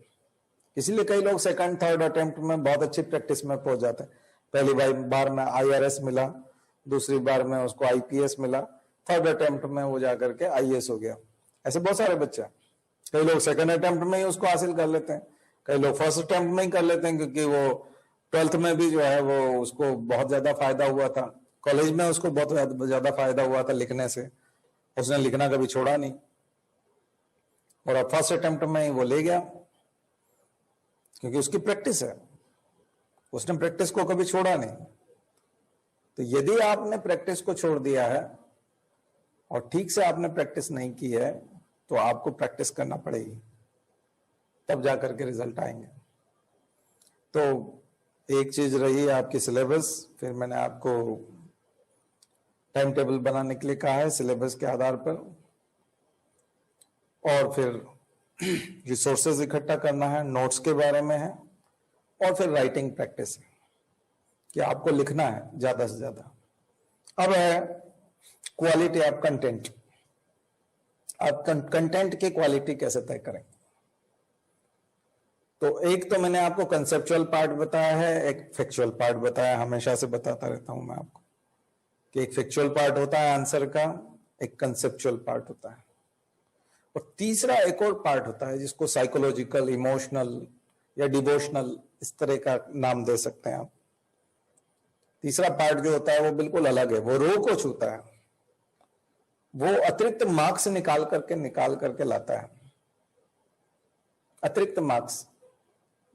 Speaker 1: इसीलिए कई लोग सेकंड थर्ड अटेम्प्ट में बहुत अच्छी प्रैक्टिस में पहुंच जाते हैं। पहली बार में IRS मिला, दूसरी बार में उसको IPS मिला, थर्ड अटेम्प्ट में वो जाकर के IAS हो गया। ऐसे बहुत सारे बच्चे, कई लोग सेकंड अटेम्प्ट में ही उसको हासिल कर लेते हैं, कई लोग फर्स्ट अटेम्प्ट में ही कर लेते हैं, क्योंकि वो 12th में भी जो है वो उसको बहुत ज्यादा फायदा हुआ था, कॉलेज में उसको बहुत ज्यादा फायदा हुआ था लिखने से, उसने लिखना कभी छोड़ा नहीं, और अब फर्स्ट अटेम्प्ट में ही वो ले गया, क्योंकि उसकी प्रैक्टिस है, उसने प्रैक्टिस को कभी छोड़ा नहीं। तो यदि आपने प्रैक्टिस को छोड़ दिया है और ठीक से आपने प्रैक्टिस नहीं की है, तो आपको प्रैक्टिस करना पड़ेगी, तब जाकर के रिजल्ट आएंगे। तो एक चीज रही आपकी सिलेबस, फिर मैंने आपको टाइम टेबल बनाने के लिए कहा है सिलेबस के आधार पर, और फिर रिसोर्सेज इकट्ठा करना है, नोट्स के बारे में है, और फिर राइटिंग प्रैक्टिस है कि आपको लिखना है ज्यादा से ज्यादा। अब है क्वालिटी ऑफ कंटेंट। आप कंटेंट की क्वालिटी कैसे तय करें? तो एक तो मैंने आपको कंसेप्चुअल पार्ट बताया है, एक फैक्चुअल पार्ट बताया, हमेशा से बताता रहता हूं मैं आपको कि एक फैक्चुअल पार्ट होता है आंसर का, एक कंसेप्चुअल पार्ट होता है, और तीसरा एक और पार्ट होता है जिसको साइकोलॉजिकल, इमोशनल या डिवोशनल इस तरह का नाम दे सकते हैं आप। तीसरा पार्ट जो होता है वो बिल्कुल अलग है, वो रो को छूता है, वो अतिरिक्त मार्क्स निकाल करके लाता है। अतिरिक्त मार्क्स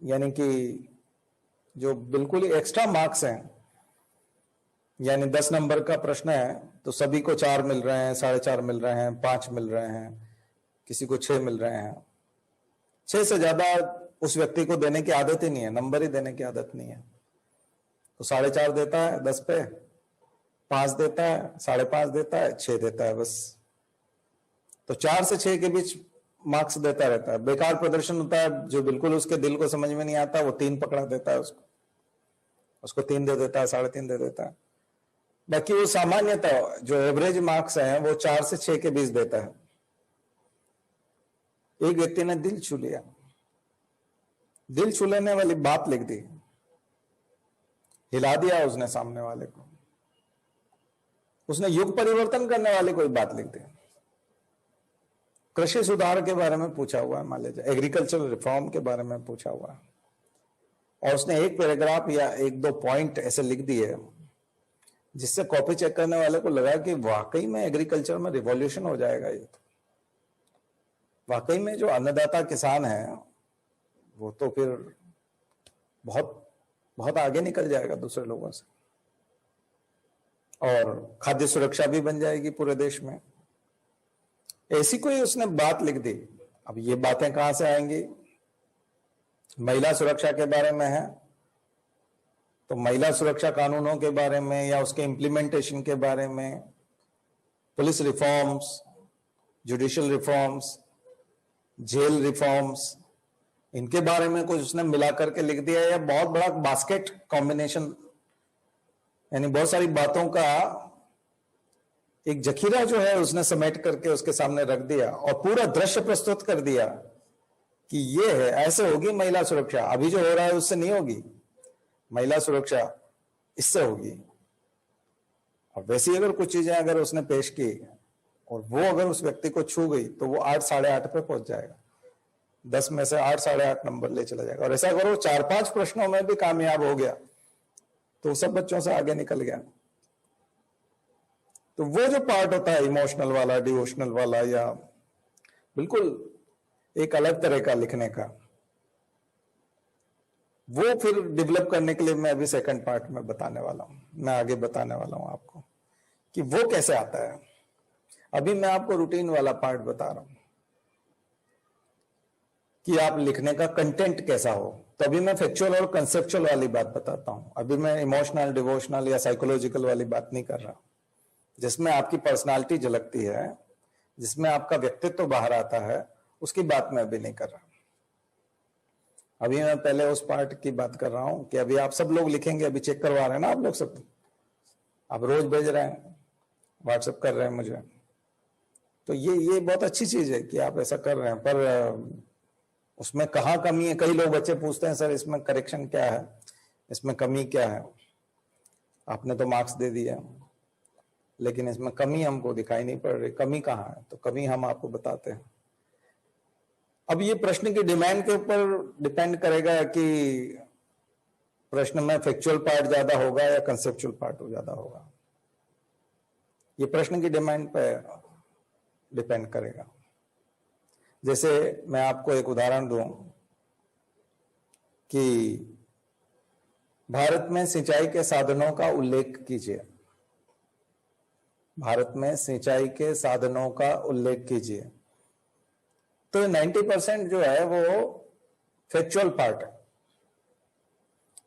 Speaker 1: यानी कि जो बिल्कुल ही एक्स्ट्रा मार्क्स हैं, यानी 10 नंबर का प्रश्न है तो सभी को 4 मिल रहे हैं, 4.5 मिल रहे हैं, 5 मिल रहे हैं, किसी को 6 मिल रहे हैं। 6 से ज्यादा उस व्यक्ति को देने की आदत ही नहीं है, नंबर ही देने की आदत नहीं है। तो 4.5 देता है 10 पे, 5 देता है, 5.5 देता है, 6 देता है बस। तो 4 से 6 के बीच मार्क्स देता रहता है। बेकार प्रदर्शन होता है, जो बिल्कुल उसके दिल को समझ में नहीं आता, वो 3 पकड़ा देता है, उसको 3 दे देता है, 3.5 दे देता है। बाकी वो सामान्यतः जो एवरेज मार्क्स हैं वो 4 से 6 के बीच देता है। एक व्यक्ति ने दिल छू लिया, दिल छू लेने वाली बात लिख दी, हिला दिया उसने सामने वाले को, उसने युग परिवर्तन करने वाली कोई बात लिख दी। कृषि सुधार के बारे में पूछा हुआ है, मान लीजिए एग्रीकल्चरल रिफॉर्म के बारे में पूछा हुआ है, और उसने एक पैराग्राफ या 1-2 पॉइंट ऐसे लिख दिए जिससे कॉपी चेक करने वाले को लगा कि वाकई में एग्रीकल्चर में रिवॉल्यूशन हो जाएगा। ये तो वाकई में जो अन्नदाता किसान है वो तो फिर बहुत बहुत आगे निकल जाएगा दूसरे लोगों से, और खाद्य सुरक्षा भी बन जाएगी पूरे देश में। ऐसी कोई उसने बात लिख दी। अब ये बातें कहां से आएंगी? महिला सुरक्षा के बारे में है तो महिला सुरक्षा कानूनों के बारे में या उसके इम्प्लीमेंटेशन के बारे में, police reforms, judicial reforms, jail reforms, इनके बारे में कुछ उसने मिला करके लिख दिया, या बहुत बड़ा बास्केट कॉम्बिनेशन, यानी बहुत सारी बातों का एक जखीरा जो है उसने समेट करके उसके सामने रख दिया और पूरा दृश्य प्रस्तुत कर दिया कि ये है, ऐसे होगी महिला सुरक्षा। अभी जो हो रहा है उससे नहीं होगी महिला सुरक्षा, इससे होगी। और वैसी अगर कुछ चीजें अगर उसने पेश की और वो अगर उस व्यक्ति को छू गई तो वो 8 8.5 पे पहुंच जाएगा, 10 में से 8 8.5 नंबर ले चला जाएगा। और ऐसा अगर वो 4-5 प्रश्नों में भी कामयाब हो गया तो सब बच्चों से आगे निकल गया। तो वो जो पार्ट होता है इमोशनल वाला, डिवोशनल वाला, या बिल्कुल एक अलग तरह का लिखने का, वो फिर डेवलप करने के लिए मैं अभी सेकंड पार्ट में बताने वाला हूं, मैं आगे बताने वाला हूं आपको कि वो कैसे आता है। अभी मैं आपको रूटीन वाला पार्ट बता रहा हूं कि आप लिखने का कंटेंट कैसा हो। तो अभी मैं फैक्चुअल और कंसेप्चुअल वाली बात बताता हूं, अभी मैं इमोशनल, डिवोशनल या साइकोलॉजिकल वाली बात नहीं कर रहा, जिसमें आपकी पर्सनालिटी झलकती है, जिसमें आपका व्यक्तित्व बाहर आता है, उसकी बात मैं अभी नहीं कर रहा। अभी मैं पहले उस पार्ट की बात कर रहा हूं कि अभी आप सब लोग लिखेंगे, अभी चेक करवा रहे हैं ना आप लोग सब, आप रोज भेज रहे हैं, व्हाट्सएप कर रहे हैं मुझे, तो ये बहुत अच्छी चीज है कि आप ऐसा कर रहे हैं। पर उसमें कहाँ कमी है? कई लोग बच्चे पूछते हैं सर इसमें करेक्शन क्या है, इसमें कमी क्या है? आपने तो मार्क्स दे दिया लेकिन इसमें कमी हमको दिखाई नहीं पड़ रही, कमी कहाँ है? तो कमी हम आपको बताते हैं। अब ये प्रश्न की डिमांड के ऊपर डिपेंड करेगा कि प्रश्न में फैक्चुअल पार्ट ज्यादा होगा या कंसेप्चुअल पार्ट ज्यादा होगा। ये प्रश्न की डिमांड पर डिपेंड करेगा। जैसे मैं आपको एक उदाहरण दूं कि भारत में सिंचाई के साधनों का उल्लेख कीजिए, भारत में सिंचाई के साधनों का उल्लेख कीजिए। तो 90% जो है वो फैक्चुअल पार्ट है।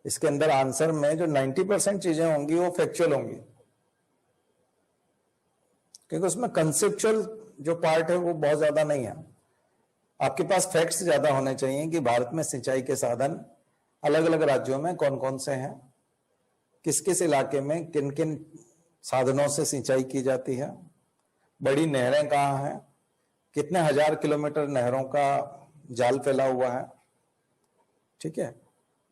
Speaker 1: इसके अंदर आंसर में जो 90% चीजें होंगी वो फैक्चुअल होंगी, क्योंकि उसमें कंसेप्चुअल जो पार्ट है वो बहुत ज्यादा नहीं है। आपके पास फैक्ट्स ज्यादा होने चाहिए कि भारत में सिंचाई के साधन अलग अलग राज्यों में कौन कौन से हैं, किस किस इलाके में किन किन साधनों से सिंचाई की जाती है, बड़ी नहरें कहाँ हैं, कितने हजार किलोमीटर नहरों का जाल फैला हुआ है, ठीक है,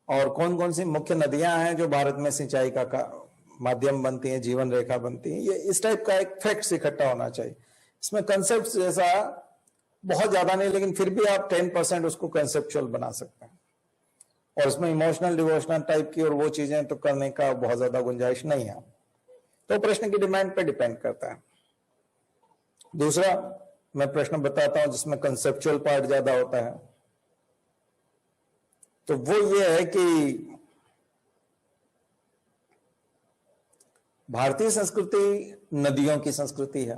Speaker 1: और कौन कौन सी मुख्य नदियां हैं जो भारत में सिंचाई का माध्यम बनती हैं, जीवन रेखा बनती है। ये इस टाइप का एक फैक्ट्स इकट्ठा होना चाहिए। इसमें कंसेप्ट जैसा बहुत ज्यादा नहीं, लेकिन फिर भी आप 10% उसको कंसेप्चुअल बना सकते हैं। और इसमें इमोशनल डिवोशनल टाइप की और वो चीजें तो करने का बहुत ज्यादा गुंजाइश नहीं है। तो प्रश्न की डिमांड पे डिपेंड करता है। दूसरा मैं प्रश्न बताता हूं जिसमें कंसेप्चुअल पार्ट ज्यादा होता है, तो वो ये है कि भारतीय संस्कृति नदियों की संस्कृति है।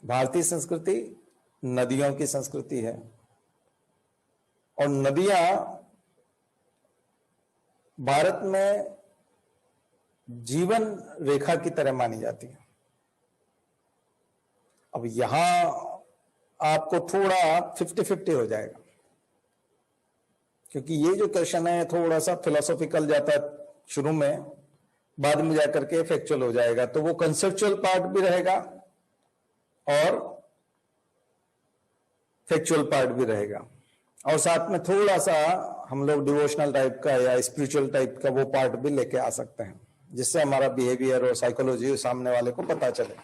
Speaker 1: भारतीय संस्कृति नदियों की संस्कृति है और नदियां भारत में जीवन रेखा की तरह मानी जाती है। अब यहां आपको थोड़ा 50-50 हो जाएगा, क्योंकि ये जो क्वेश्चन है थोड़ा सा फिलोसॉफिकल जाता है शुरू में, बाद में जाकर के फैक्चुअल हो जाएगा। तो वो कंसेप्चुअल पार्ट भी रहेगा और फैक्चुअल पार्ट भी रहेगा, और साथ में थोड़ा सा हम लोग डिवोशनल टाइप का या स्पिरिचुअल टाइप का वो पार्ट भी लेके आ सकते हैं, जिससे हमारा बिहेवियर और साइकोलॉजी सामने वाले को पता चले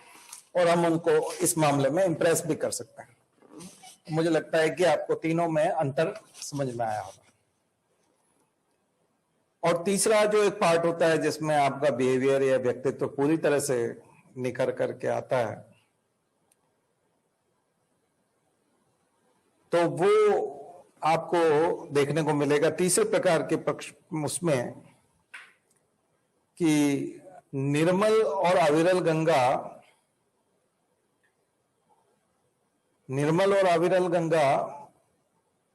Speaker 1: और हम उनको इस मामले में इंप्रेस भी कर सकते हैं। मुझे लगता है कि आपको तीनों में अंतर समझ में आया होगा। और तीसरा जो एक पार्ट होता है जिसमें आपका बिहेवियर या व्यक्तित्व पूरी तरह से निखर करके आता है, तो वो आपको देखने को मिलेगा तीसरे प्रकार के पक्ष उसमें कि निर्मल और अविरल गंगा, निर्मल और अविरल गंगा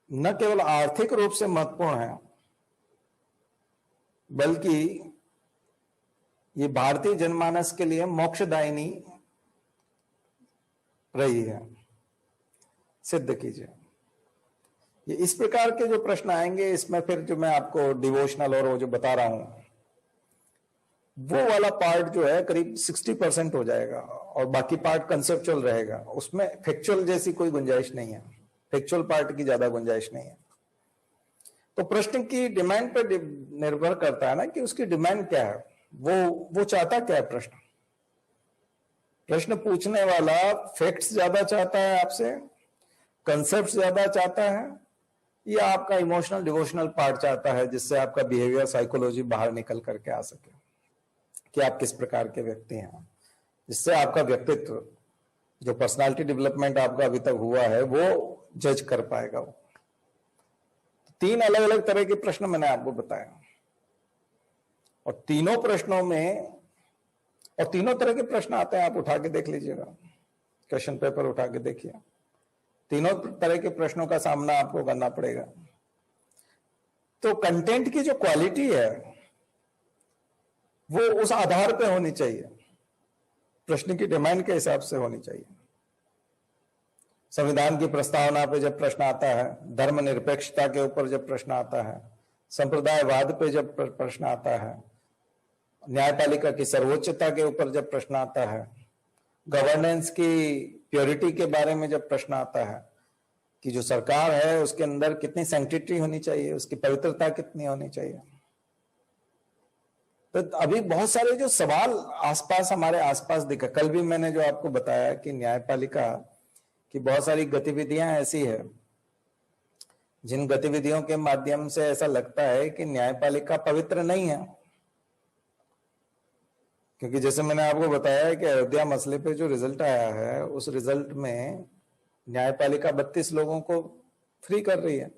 Speaker 1: न केवल आर्थिक रूप से महत्वपूर्ण है, बल्कि ये भारतीय जनमानस के लिए मोक्षदायिनी रही है। सिद्ध कीजिए। ये इस प्रकार के जो प्रश्न आएंगे, इसमें फिर जो मैं आपको डिवोशनल और वो जो बता रहा हूं, वो वाला पार्ट जो है करीब 60% हो जाएगा और बाकी पार्ट कंसेप्चुअल रहेगा। उसमें फैक्चुअल जैसी कोई गुंजाइश नहीं है, फैक्चुअल पार्ट की ज्यादा गुंजाइश नहीं है। तो प्रश्न की डिमांड पर निर्भर करता है ना कि उसकी डिमांड क्या है, वो चाहता क्या है। प्रश्न पूछने वाला फैक्ट्स ज्यादा चाहता है आपसे, कंसेप्ट ज्यादा चाहता है, या आपका इमोशनल डिवोशनल पार्ट चाहता है, जिससे आपका बिहेवियर साइकोलॉजी बाहर निकल करके आ सके कि आप किस प्रकार के व्यक्ति हैं, जिससे आपका व्यक्तित्व, जो पर्सनालिटी डेवलपमेंट आपका अभी तक हुआ है, वो जज कर पाएगा। वो तीन अलग अलग तरह के प्रश्न मैंने आपको बताया, और तीनों प्रश्नों में, और तीनों तरह के प्रश्न आते हैं, आप उठा के देख लीजिएगा, क्वेश्चन पेपर उठा के देखिए, तीनों तरह के प्रश्नों का सामना आपको करना पड़ेगा। तो कंटेंट की जो क्वालिटी है वो उस आधार पे होनी चाहिए, प्रश्न की डिमांड के हिसाब से होनी चाहिए। संविधान की प्रस्तावना पे जब प्रश्न आता है, धर्मनिरपेक्षता के ऊपर जब प्रश्न आता है, संप्रदायवाद पे जब प्रश्न आता है, न्यायपालिका की सर्वोच्चता के ऊपर जब प्रश्न आता है, गवर्नेंस की प्योरिटी के बारे में जब प्रश्न आता है कि जो सरकार है उसके अंदर कितनी सैंक्टिटी होनी चाहिए, उसकी पवित्रता कितनी होनी चाहिए, तो अभी बहुत सारे जो सवाल आसपास, हमारे आसपास दिखा। कल भी मैंने जो आपको बताया कि न्यायपालिका की बहुत सारी गतिविधियां ऐसी है जिन गतिविधियों के माध्यम से ऐसा लगता है कि न्यायपालिका पवित्र नहीं है। क्योंकि जैसे मैंने आपको बताया है कि अयोध्या मसले पे जो रिजल्ट आया है, उस रिजल्ट में न्यायपालिका 32 लोगों को फ्री कर रही है,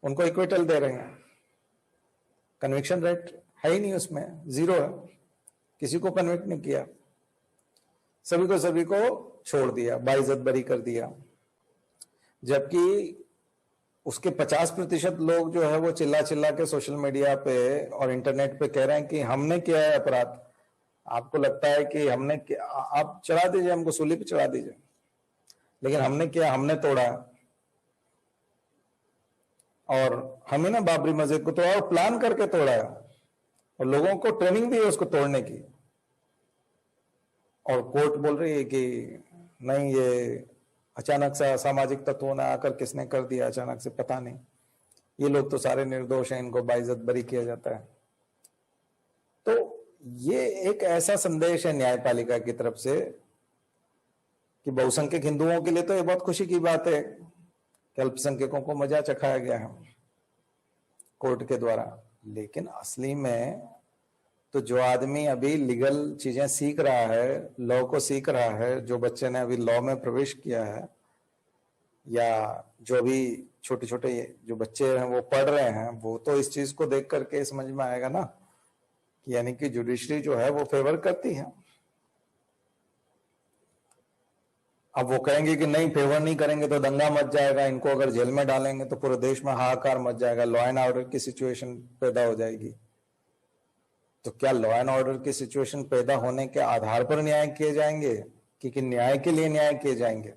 Speaker 1: उनको इक्विटल दे रहे हैं। कन्विक्शन रेट है ही नहीं, उसमें 0 है, किसी को कन्विक्ट नहीं किया, सभी को छोड़ दिया, बाइज्जत बरी कर दिया। जबकि उसके 50% लोग जो है वो चिल्ला के सोशल मीडिया पे और इंटरनेट पे कह रहे हैं कि हमने किया है अपराध। आपको लगता है कि हमने, आप चढ़ा दीजिए, हमको सूली पे चढ़ा दीजिए, लेकिन हमने किया, हमने तोड़ा, और हमें ना बाबरी मस्जिद को तोड़ा और प्लान करके तोड़ा है, और लोगों को ट्रेनिंग दी है उसको तोड़ने की, और कोर्ट बोल रही है कि नहीं, ये अचानक से असामाजिक तत्वों ने आकर किसने कर दिया अचानक से पता नहीं, ये लोग तो सारे निर्दोष हैं, इनको बाइज्जत बरी किया जाता है। तो ये एक ऐसा संदेश है न्यायपालिका की तरफ से कि बहुसंख्यक हिंदुओं के लिए तो ये बहुत खुशी की बात है कि अल्पसंख्यकों को मजा चखाया गया है कोर्ट के द्वारा। लेकिन असली में तो जो आदमी अभी लीगल चीजें सीख रहा है, लॉ को सीख रहा है, जो बच्चे ने अभी लॉ में प्रवेश किया है, या जो भी छोटे छोटे जो बच्चे हैं वो पढ़ रहे हैं, वो तो इस चीज को देख करके समझ में आएगा ना कि यानी कि जुडिशरी जो है वो फेवर करती है। अब वो कहेंगे कि नहीं, फेवर नहीं करेंगे तो दंगा मच जाएगा, इनको अगर जेल में डालेंगे तो पूरे देश में हाहाकार मच जाएगा, लॉ एंड ऑर्डर की सिचुएशन पैदा हो जाएगी। तो क्या लॉ एंड ऑर्डर की सिचुएशन पैदा होने के आधार पर न्याय किए जाएंगे कि न्याय के लिए न्याय किए जाएंगे?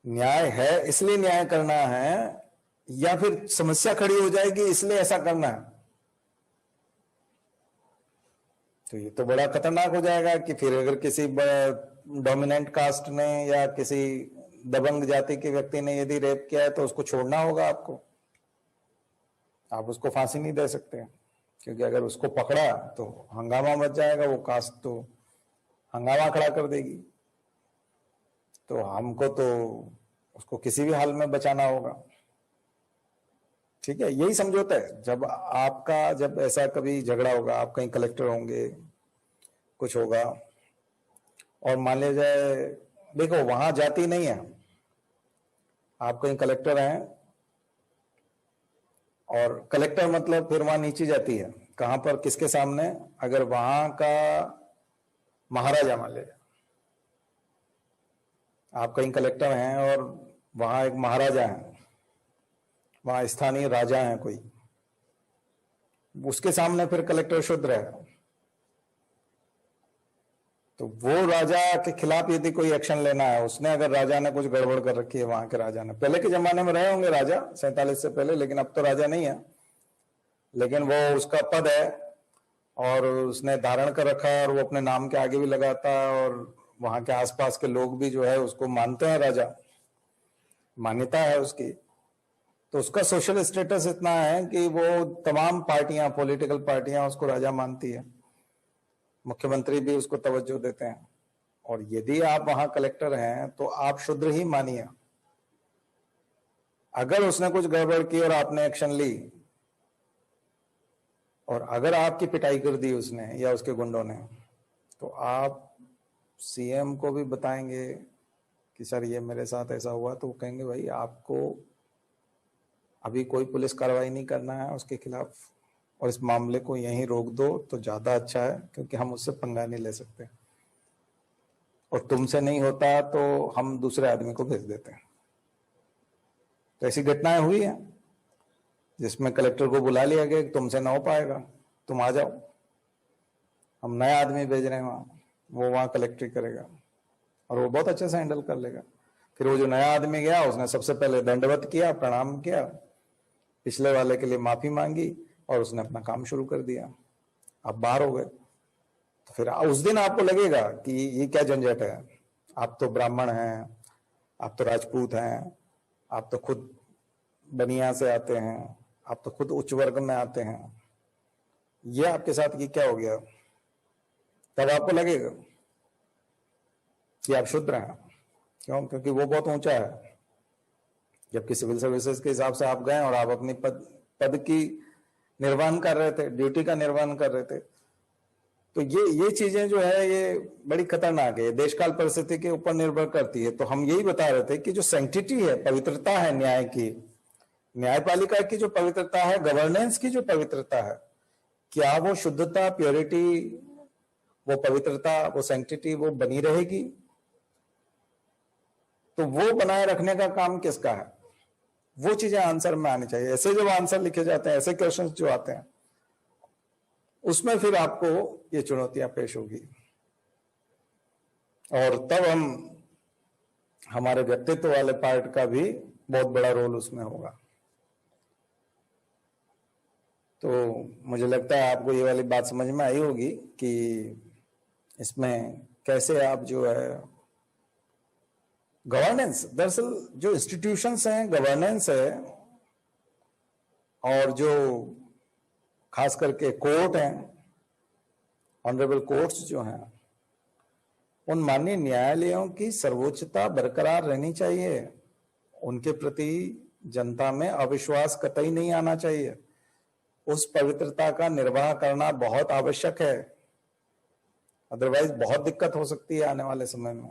Speaker 1: न्याय है इसलिए न्याय करना है, या फिर समस्या खड़ी हो जाएगी इसलिए ऐसा करना है? तो ये तो बड़ा खतरनाक हो जाएगा कि फिर अगर किसी डोमिनेंट कास्ट ने या किसी दबंग जाति के व्यक्ति ने यदि रेप किया है तो उसको छोड़ना होगा आपको, आप उसको फांसी नहीं दे सकते, क्योंकि अगर उसको पकड़ा तो हंगामा मच जाएगा, वो कास्ट तो हंगामा खड़ा कर देगी। तो हमको तो उसको किसी भी हाल में बचाना होगा। ठीक है, यही समझौता है। जब ऐसा कभी झगड़ा होगा, आप कहीं कलेक्टर होंगे, कुछ होगा, और मान लिया जाए, देखो वहां जाति नहीं है, आप कहीं कलेक्टर हैं, और कलेक्टर मतलब फिर वहां नीची जाती है, कहां पर, किसके सामने? अगर वहां का महाराजा, मान लिया आप कहीं कलेक्टर हैं और वहां एक महाराजा है, वहां स्थानीय राजा है कोई, उसके सामने फिर कलेक्टर शूद्र है, तो वो राजा के खिलाफ यदि कोई एक्शन लेना है, उसने अगर राजा ने कुछ गड़बड़ कर रखी है, वहां के राजा ने, पहले के जमाने में रहे होंगे राजा 47 से पहले, लेकिन अब तो राजा नहीं है, लेकिन वो उसका पद है और उसने धारण कर रखा है, और वो अपने नाम के आगे भी लगाता है, और वहां के आसपास के लोग भी जो है उसको मानते हैं, राजा मान्यता है उसकी। तो उसका सोशल स्टेटस इतना है कि वो तमाम पार्टियां, पॉलिटिकल पार्टियां उसको राजा मानती है, मुख्यमंत्री भी उसको तवज्जो देते हैं। और यदि आप वहां कलेक्टर हैं तो आप शूद्र ही मानिए। अगर उसने कुछ गड़बड़ की और आपने एक्शन ली, और अगर आपकी पिटाई कर दी उसने या उसके गुंडों ने, तो आप सीएम को भी बताएंगे कि सर ये मेरे साथ ऐसा हुआ, तो वो कहेंगे भाई आपको अभी कोई पुलिस कार्रवाई नहीं करना है उसके खिलाफ, और इस मामले को यहीं रोक दो तो ज्यादा अच्छा है, क्योंकि हम उससे पंगा नहीं ले सकते, और तुमसे नहीं होता तो हम दूसरे आदमी को भेज देते हैं। तो ऐसी घटनाएं हुई हैं जिसमें कलेक्टर को बुला लिया गया कि तुमसे ना हो पाएगा, तुम आ जाओ, हम नया आदमी भेज रहे हैं वहां, वो वहां कलेक्ट्री करेगा और वो बहुत अच्छे से हैंडल कर लेगा। फिर वो जो नया आदमी गया उसने सबसे पहले दंडवत किया, प्रणाम किया, पिछले वाले के लिए माफी मांगी, और उसने अपना काम शुरू कर दिया। आप बाहर हो गए, तो फिर उस दिन आपको लगेगा कि ये क्या झंझट है, आप तो ब्राह्मण हैं, आप तो राजपूत हैं, आप तो खुद बनिया से आते हैं, आप तो खुद उच्च वर्ग में आते हैं, ये आपके साथ ये क्या हो गया? तब आपको लगेगा कि आप शूद्र हैं। क्यों? क्योंकि वो बहुत ऊंचा है। जबकि सिविल सर्विसेज के हिसाब से आप गए और आप अपनी पद की निर्वहन कर रहे थे, ड्यूटी का निर्वहन कर रहे थे। तो ये चीजें जो है ये बड़ी खतरनाक है, देशकाल परिस्थिति के ऊपर निर्भर करती है। तो हम यही बता रहे थे कि जो सैंक्टिटी है, पवित्रता है न्याय की, न्यायपालिका की जो पवित्रता है, गवर्नेंस की जो पवित्रता है, क्या वो शुद्धता, प्योरिटी, वो पवित्रता, वो सैंक्टिटी वो बनी रहेगी? तो वो बनाए रखने का काम किसका है? वो चीजें आंसर में आनी चाहिए। ऐसे जब आंसर लिखे जाते हैं, ऐसे क्वेश्चंस जो आते हैं, उसमें फिर आपको ये चुनौतियां पेश होगी, और तब हम हमारे व्यक्तित्व वाले पार्ट का भी बहुत बड़ा रोल उसमें होगा। तो मुझे लगता है आपको ये वाली बात समझ में आई होगी कि इसमें कैसे आप जो है गवर्नेंस, दरअसल जो इंस्टीट्यूशंस हैं, गवर्नेंस है, और जो खास करके कोर्ट हैं, ऑनरेबल कोर्ट्स जो हैं, उन माननीय न्यायालयों की सर्वोच्चता बरकरार रहनी चाहिए। उनके प्रति जनता में अविश्वास कतई नहीं आना चाहिए। उस पवित्रता का निर्वाह करना बहुत आवश्यक है, अदरवाइज बहुत दिक्कत हो सकती है आने वाले समय में।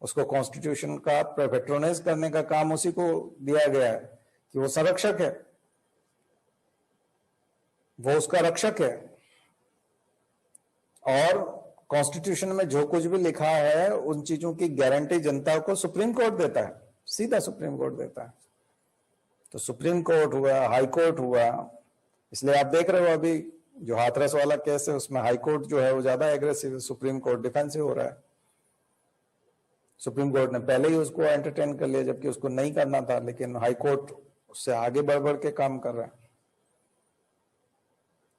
Speaker 1: उसको कॉन्स्टिट्यूशन का पेट्रोनाइज करने का काम उसी को दिया गया है कि वो संरक्षक है, वो उसका रक्षक है। और कॉन्स्टिट्यूशन में जो कुछ भी लिखा है उन चीजों की गारंटी जनता को सुप्रीम कोर्ट देता है, सीधा सुप्रीम कोर्ट देता है। तो सुप्रीम कोर्ट हुआ, हाई कोर्ट हुआ, इसलिए आप देख रहे हो अभी जो हाथरस वाला केस है उसमें हाई कोर्ट जो है वो ज्यादा एग्रेसिव है, सुप्रीम कोर्ट डिफेंसिव हो रहा है। सुप्रीम कोर्ट ने पहले ही उसको एंटरटेन कर लिया जबकि उसको नहीं करना था, लेकिन हाई कोर्ट उससे आगे बढ़ बढ़ के काम कर रहा है।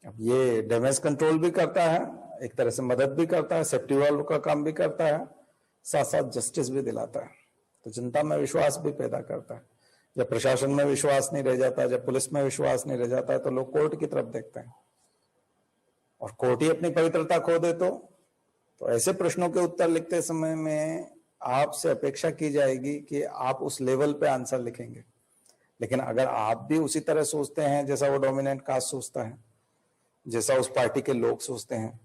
Speaker 1: अब ये डैमेज कंट्रोल भी करता है, एक तरह से मदद भी करता है, सेफ्टी वालों का काम भी करता है, साथ साथ जस्टिस भी दिलाता है। तो जनता में विश्वास भी पैदा करता है। जब प्रशासन में विश्वास नहीं रह जाता, जब पुलिस में विश्वास नहीं रह जाता है, तो लोग कोर्ट की तरफ देखते हैं, और कोर्ट ही अपनी पवित्रता खो दे तो ऐसे प्रश्नों के उत्तर लिखते समय में आपसे अपेक्षा की जाएगी कि आप उस लेवल पे आंसर लिखेंगे। लेकिन अगर आप भी उसी तरह सोचते हैं जैसा वो डोमिनेंट कास्ट सोचता है, जैसा उस पार्टी के लोग सोचते हैं,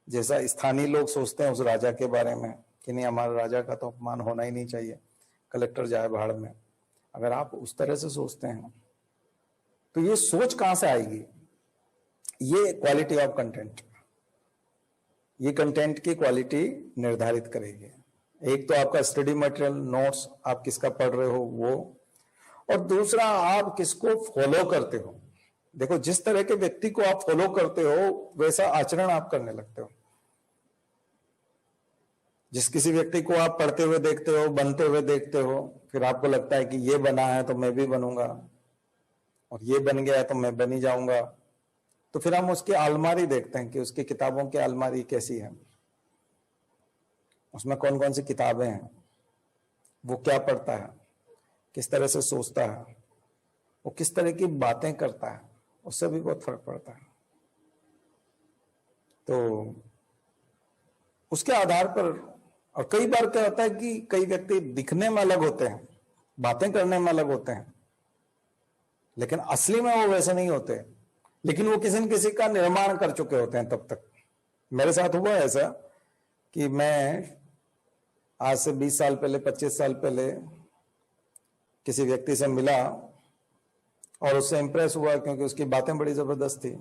Speaker 1: जैसा स्थानीय लोग सोचते हैं उस राजा के बारे में कि नहीं हमारे राजा का तो अपमान होना ही नहीं चाहिए, कलेक्टर जाए भाड़ में, अगर आप उस तरह से सोचते हैं तो ये सोच कहां से आएगी? ये क्वालिटी ऑफ कंटेंट, ये कंटेंट की क्वालिटी निर्धारित करेगी। एक तो आपका स्टडी मटेरियल, नोट्स, आप किसका पढ़ रहे हो वो, और दूसरा आप किसको फॉलो करते हो। देखो, जिस तरह के व्यक्ति को आप फॉलो करते हो वैसा आचरण आप करने लगते हो। जिस किसी व्यक्ति को आप पढ़ते हुए देखते हो, बनते हुए देखते हो, फिर आपको लगता है कि ये बना है तो मैं भी बनूंगा, और ये बन गया है तो मैं बन ही जाऊंगा। तो फिर हम उसकी अलमारी देखते हैं कि उसकी किताबों की अलमारी कैसी है, उसमें कौन कौन सी किताबें हैं, वो क्या पढ़ता है, किस तरह से सोचता है, वो किस तरह की बातें करता है, उससे भी बहुत फर्क पड़ता है। तो उसके आधार पर, और कई बार क्या होता है कि कई व्यक्ति दिखने में अलग होते हैं, बातें करने में अलग होते हैं, लेकिन असली में वो वैसे नहीं होते, लेकिन वो किसी न किसी का निर्माण कर चुके होते हैं तब तक। मेरे साथ हुआ ऐसा कि मैं आज से 20 साल पहले, 25 साल पहले किसी व्यक्ति से मिला और उससे इंप्रेस हुआ क्योंकि उसकी बातें बड़ी जबरदस्त थी।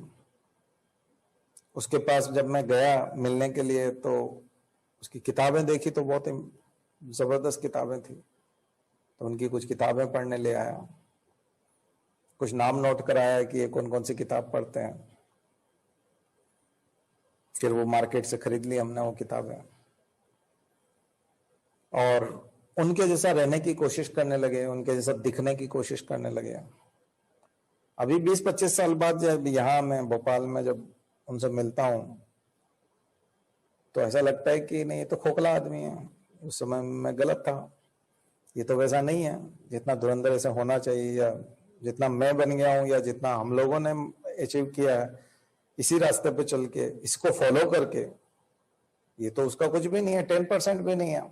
Speaker 1: उसके पास जब मैं गया मिलने के लिए तो उसकी किताबें देखी तो बहुत ही जबरदस्त किताबें थी, तो उनकी कुछ किताबें पढ़ने ले आया, कुछ नाम नोट कराया कि ये कौन कौन सी किताब पढ़ते हैं। फिर वो मार्केट से खरीद ली हमने वो किताबें, और उनके जैसा रहने की कोशिश करने लगे, उनके जैसा दिखने की कोशिश करने लगे। अभी 20-25 साल बाद जब यहाँ मैं भोपाल में जब उनसे मिलता हूँ तो ऐसा लगता है कि नहीं, ये तो खोखला आदमी है, उस समय मैं गलत था, ये तो वैसा नहीं है जितना धुरंधर ऐसा होना चाहिए, या जितना मैं बन गया हूँ, या जितना हम लोगों ने अचीव किया है इसी रास्ते पे चल के, इसको फॉलो करके, ये तो उसका कुछ भी नहीं है, 10% भी नहीं है।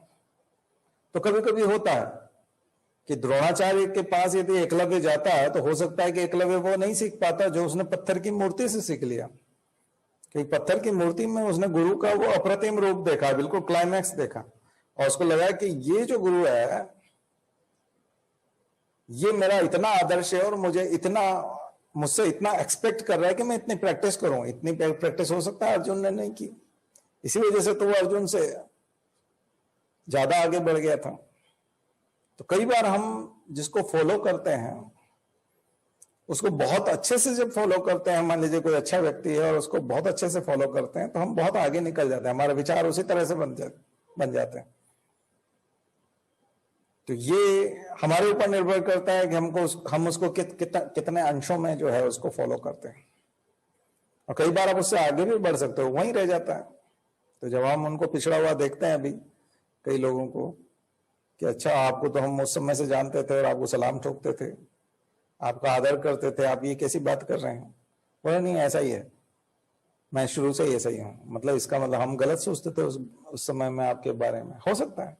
Speaker 1: तो कभी कभी होता है कि द्रोणाचार्य के पास यदि एकलव्य जाता है तो हो सकता है कि एकलव्य वो नहीं सीख पाता जो उसने पत्थर की मूर्ति से सीख लिया, कि पत्थर की मूर्ति में उसने गुरु का वो अप्रतिम रूप देखा, बिल्कुल क्लाइमैक्स देखा, और उसको लगा कि ये जो गुरु है ये मेरा इतना आदर्श है और मुझसे इतना एक्सपेक्ट कर रहा है कि मैं इतनी प्रैक्टिस करूं। इतनी प्रैक्टिस हो सकता है अर्जुन ने नहीं की, इसी वजह से तो वो अर्जुन से ज्यादा आगे बढ़ गया था। तो कई बार हम जिसको फॉलो करते हैं उसको बहुत अच्छे से जब फॉलो करते हैं, मान लीजिए कोई अच्छा व्यक्ति है और उसको बहुत अच्छे से फॉलो करते हैं, तो हम बहुत आगे निकल जाते हैं, हमारे विचार उसी तरह से बन जाते हैं। तो ये हमारे ऊपर निर्भर करता है कि हम उसको कितने अंशों में जो है उसको फॉलो करते हैं, और कई बार आप उससे आगे भी बढ़ सकते हो, वहीं रह जाता है। तो जब हम उनको पिछड़ा हुआ देखते हैं अभी कई लोगों को कि अच्छा आपको तो हम उस समय से जानते थे और आपको सलाम ठोकते थे, आपका आदर करते थे, आप ये कैसी बात कर रहे हैं? बोला नहीं ऐसा ही है, मैं शुरू से ही ऐसा ही हूं। मतलब इसका मतलब हम गलत सोचते थे उस समय में आपके बारे में, हो सकता है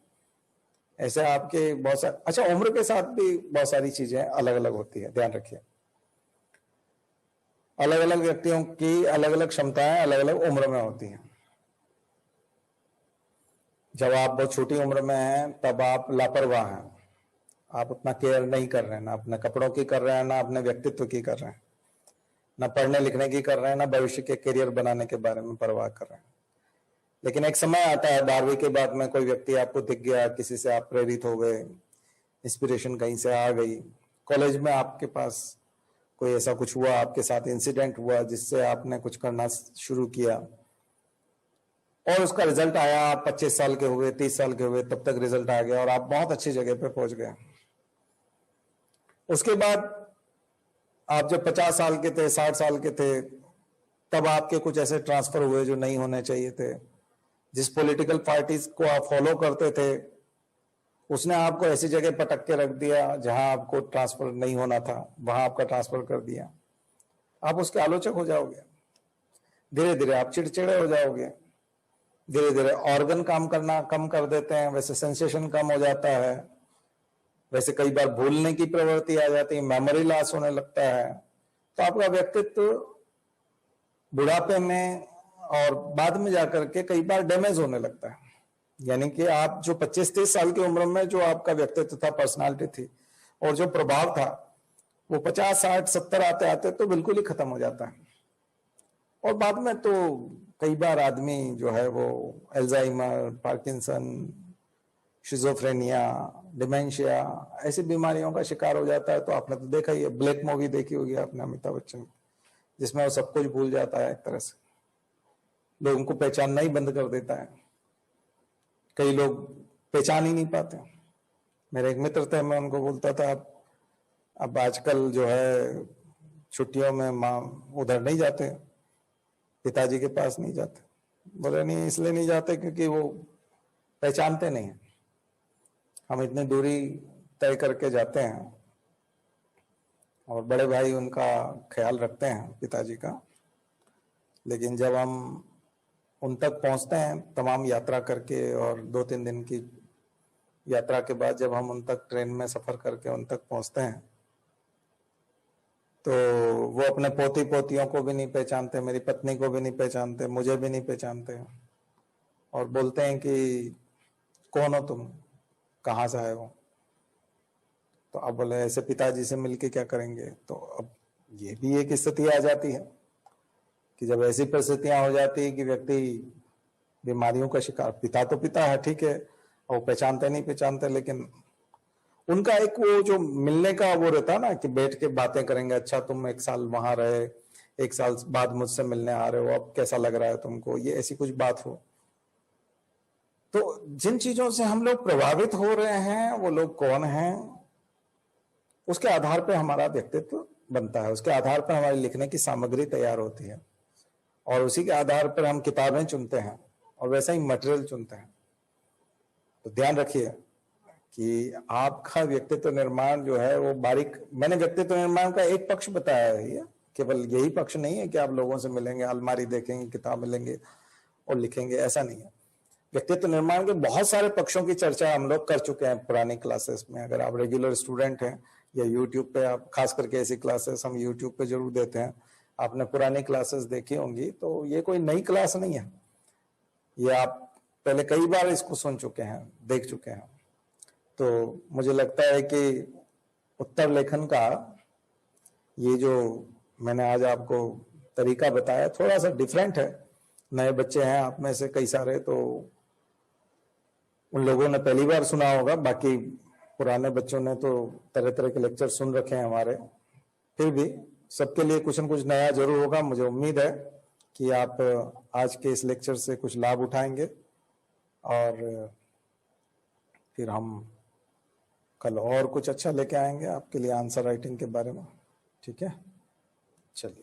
Speaker 1: ऐसे आपके बहुत सारे, अच्छा उम्र के साथ भी बहुत सारी चीजें अलग अलग होती है, ध्यान रखिए। अलग अलग व्यक्तियों की अलग अलग क्षमताएं अलग अलग उम्र में होती हैं। जब आप बहुत छोटी उम्र में हैं तब आप लापरवाह हैं, आप उतना केयर नहीं कर रहे हैं, ना अपने कपड़ों की कर रहे हैं, ना अपने व्यक्तित्व की कर रहे हैं, ना पढ़ने लिखने की कर रहे हैं, ना भविष्य के करियर बनाने के बारे में परवाह कर रहे हैं। लेकिन एक समय आता है 12वीं के बाद में, कोई व्यक्ति आपको दिख गया, किसी से आप प्रेरित हो गए, इंस्पिरेशन कहीं से आ गई, कॉलेज में आपके पास कोई ऐसा कुछ हुआ, आपके साथ इंसिडेंट हुआ जिससे आपने कुछ करना शुरू किया और उसका रिजल्ट आया, आप 25 साल के हुए, 30 साल के हुए, तब तक रिजल्ट आ गया और आप बहुत अच्छी जगह पे पहुंच गए। उसके बाद आप जब 50 साल के थे, 60 साल के थे, तब आपके कुछ ऐसे ट्रांसफर हुए जो नहीं होने चाहिए थे। जिस पॉलिटिकल पार्टीज को आप फॉलो करते थे उसने आपको ऐसी जगह पटक के रख दिया जहां आपको ट्रांसफर नहीं होना था, वहां आपका ट्रांसफर कर दिया। आप उसके आलोचक हो जाओगे, धीरे धीरे आप चिड़चिड़े हो जाओगे, धीरे धीरे ऑर्गन काम करना कम कर देते हैं, वैसे सेंसेशन कम हो जाता है, वैसे कई बार भूलने की प्रवृत्ति आ जाती है, मेमोरी लॉस होने लगता है। तो आपका व्यक्तित्व बुढ़ापे में और बाद में जाकर के कई बार डैमेज होने लगता है। यानी कि आप जो 25-30 साल की उम्र में जो आपका व्यक्तित्व था, पर्सनालिटी थी और जो प्रभाव था, वो 50, 60, 70 आते आते तो बिल्कुल ही खत्म हो जाता है। और बाद में तो कई बार आदमी जो है वो अल्जाइमर, पार्किंसन, शिजोफ्रेनिया, डिमेंशिया, ऐसी बीमारियों का शिकार हो जाता है। तो आपने तो देखा ही है, ब्लैक मूवी देखी होगी आपने अमिताभ बच्चन, जिसमें वो सब कुछ भूल जाता है, एक तरह से लोगों को पहचानना ही बंद कर देता है। कई लोग पहचान ही नहीं पाते। मेरे एक मित्र थे, मैं उनको बोलता था अब आजकल जो है छुट्टियों में माँ उधर नहीं जाते, पिताजी के पास नहीं जाते। बोले नहीं, इसलिए नहीं जाते क्योंकि वो पहचानते नहीं है। हम इतनी दूरी तय करके जाते हैं और बड़े भाई उनका ख्याल रखते हैं पिताजी का, लेकिन जब हम उन तक पहुंचते हैं तमाम यात्रा करके और 2-3 दिन की यात्रा के बाद जब हम उन तक ट्रेन में सफर करके उन तक पहुंचते हैं तो वो अपने पोती पोतियों को भी नहीं पहचानते, मेरी पत्नी को भी नहीं पहचानते, मुझे भी नहीं पहचानते और बोलते हैं कि कौन हो तुम, कहाँ से आए हो। तो अब बोले ऐसे पिताजी से मिलके क्या करेंगे। तो अब ये भी एक स्थिति आ जाती है कि जब ऐसी परिस्थितियां हो जाती है कि व्यक्ति बीमारियों का शिकार, पिता तो पिता है ठीक है, और पहचानते नहीं पहचानते, लेकिन उनका एक वो जो मिलने का वो रहता है ना कि बैठ के बातें करेंगे, अच्छा तुम 1 साल वहां रहे, 1 साल बाद मुझसे मिलने आ रहे हो, अब कैसा लग रहा है तुमको, ये ऐसी कुछ बात हो। तो जिन चीजों से हम लोग प्रभावित हो रहे हैं वो लोग कौन हैं, उसके आधार पर हमारा व्यक्तित्व बनता है, उसके आधार पर हमारी लिखने की सामग्री तैयार होती है और उसी के आधार पर हम किताबें चुनते हैं और वैसा ही मटेरियल चुनते हैं। तो ध्यान रखिए कि आपका व्यक्तित्व निर्माण जो है वो बारीक, मैंने व्यक्तित्व निर्माण का एक पक्ष बताया है, ये केवल यही पक्ष नहीं है कि आप लोगों से मिलेंगे, अलमारी देखेंगे, किताब मिलेंगे और लिखेंगे, ऐसा नहीं है। व्यक्तित्व निर्माण के बहुत सारे पक्षों की चर्चा हम लोग कर चुके हैं पुरानी क्लासेस में। अगर आप रेगुलर स्टूडेंट हैं या यूट्यूब पे, आप खास करके ऐसी क्लासेस हम यूट्यूब पे जरूर देते हैं, आपने पुरानी क्लासेस देखी होंगी, तो ये कोई नई क्लास नहीं है, ये आप पहले कई बार इसको सुन चुके हैं, देख चुके हैं। तो मुझे लगता है कि उत्तर लेखन का ये जो मैंने आज आपको तरीका बताया थोड़ा सा डिफरेंट है। नए बच्चे हैं आप में से कई सारे, तो उन लोगों ने पहली बार सुना होगा, बाकी पुराने बच्चों ने तो तरह तरह के लेक्चर सुन रखे हैं हमारे। फिर भी सबके लिए कुछ न कुछ नया जरूर होगा। मुझे उम्मीद है कि आप आज के इस लेक्चर से कुछ लाभ उठाएंगे और फिर हम कल और कुछ अच्छा लेके आएंगे आपके लिए आंसर राइटिंग के बारे में। ठीक है, चलिए।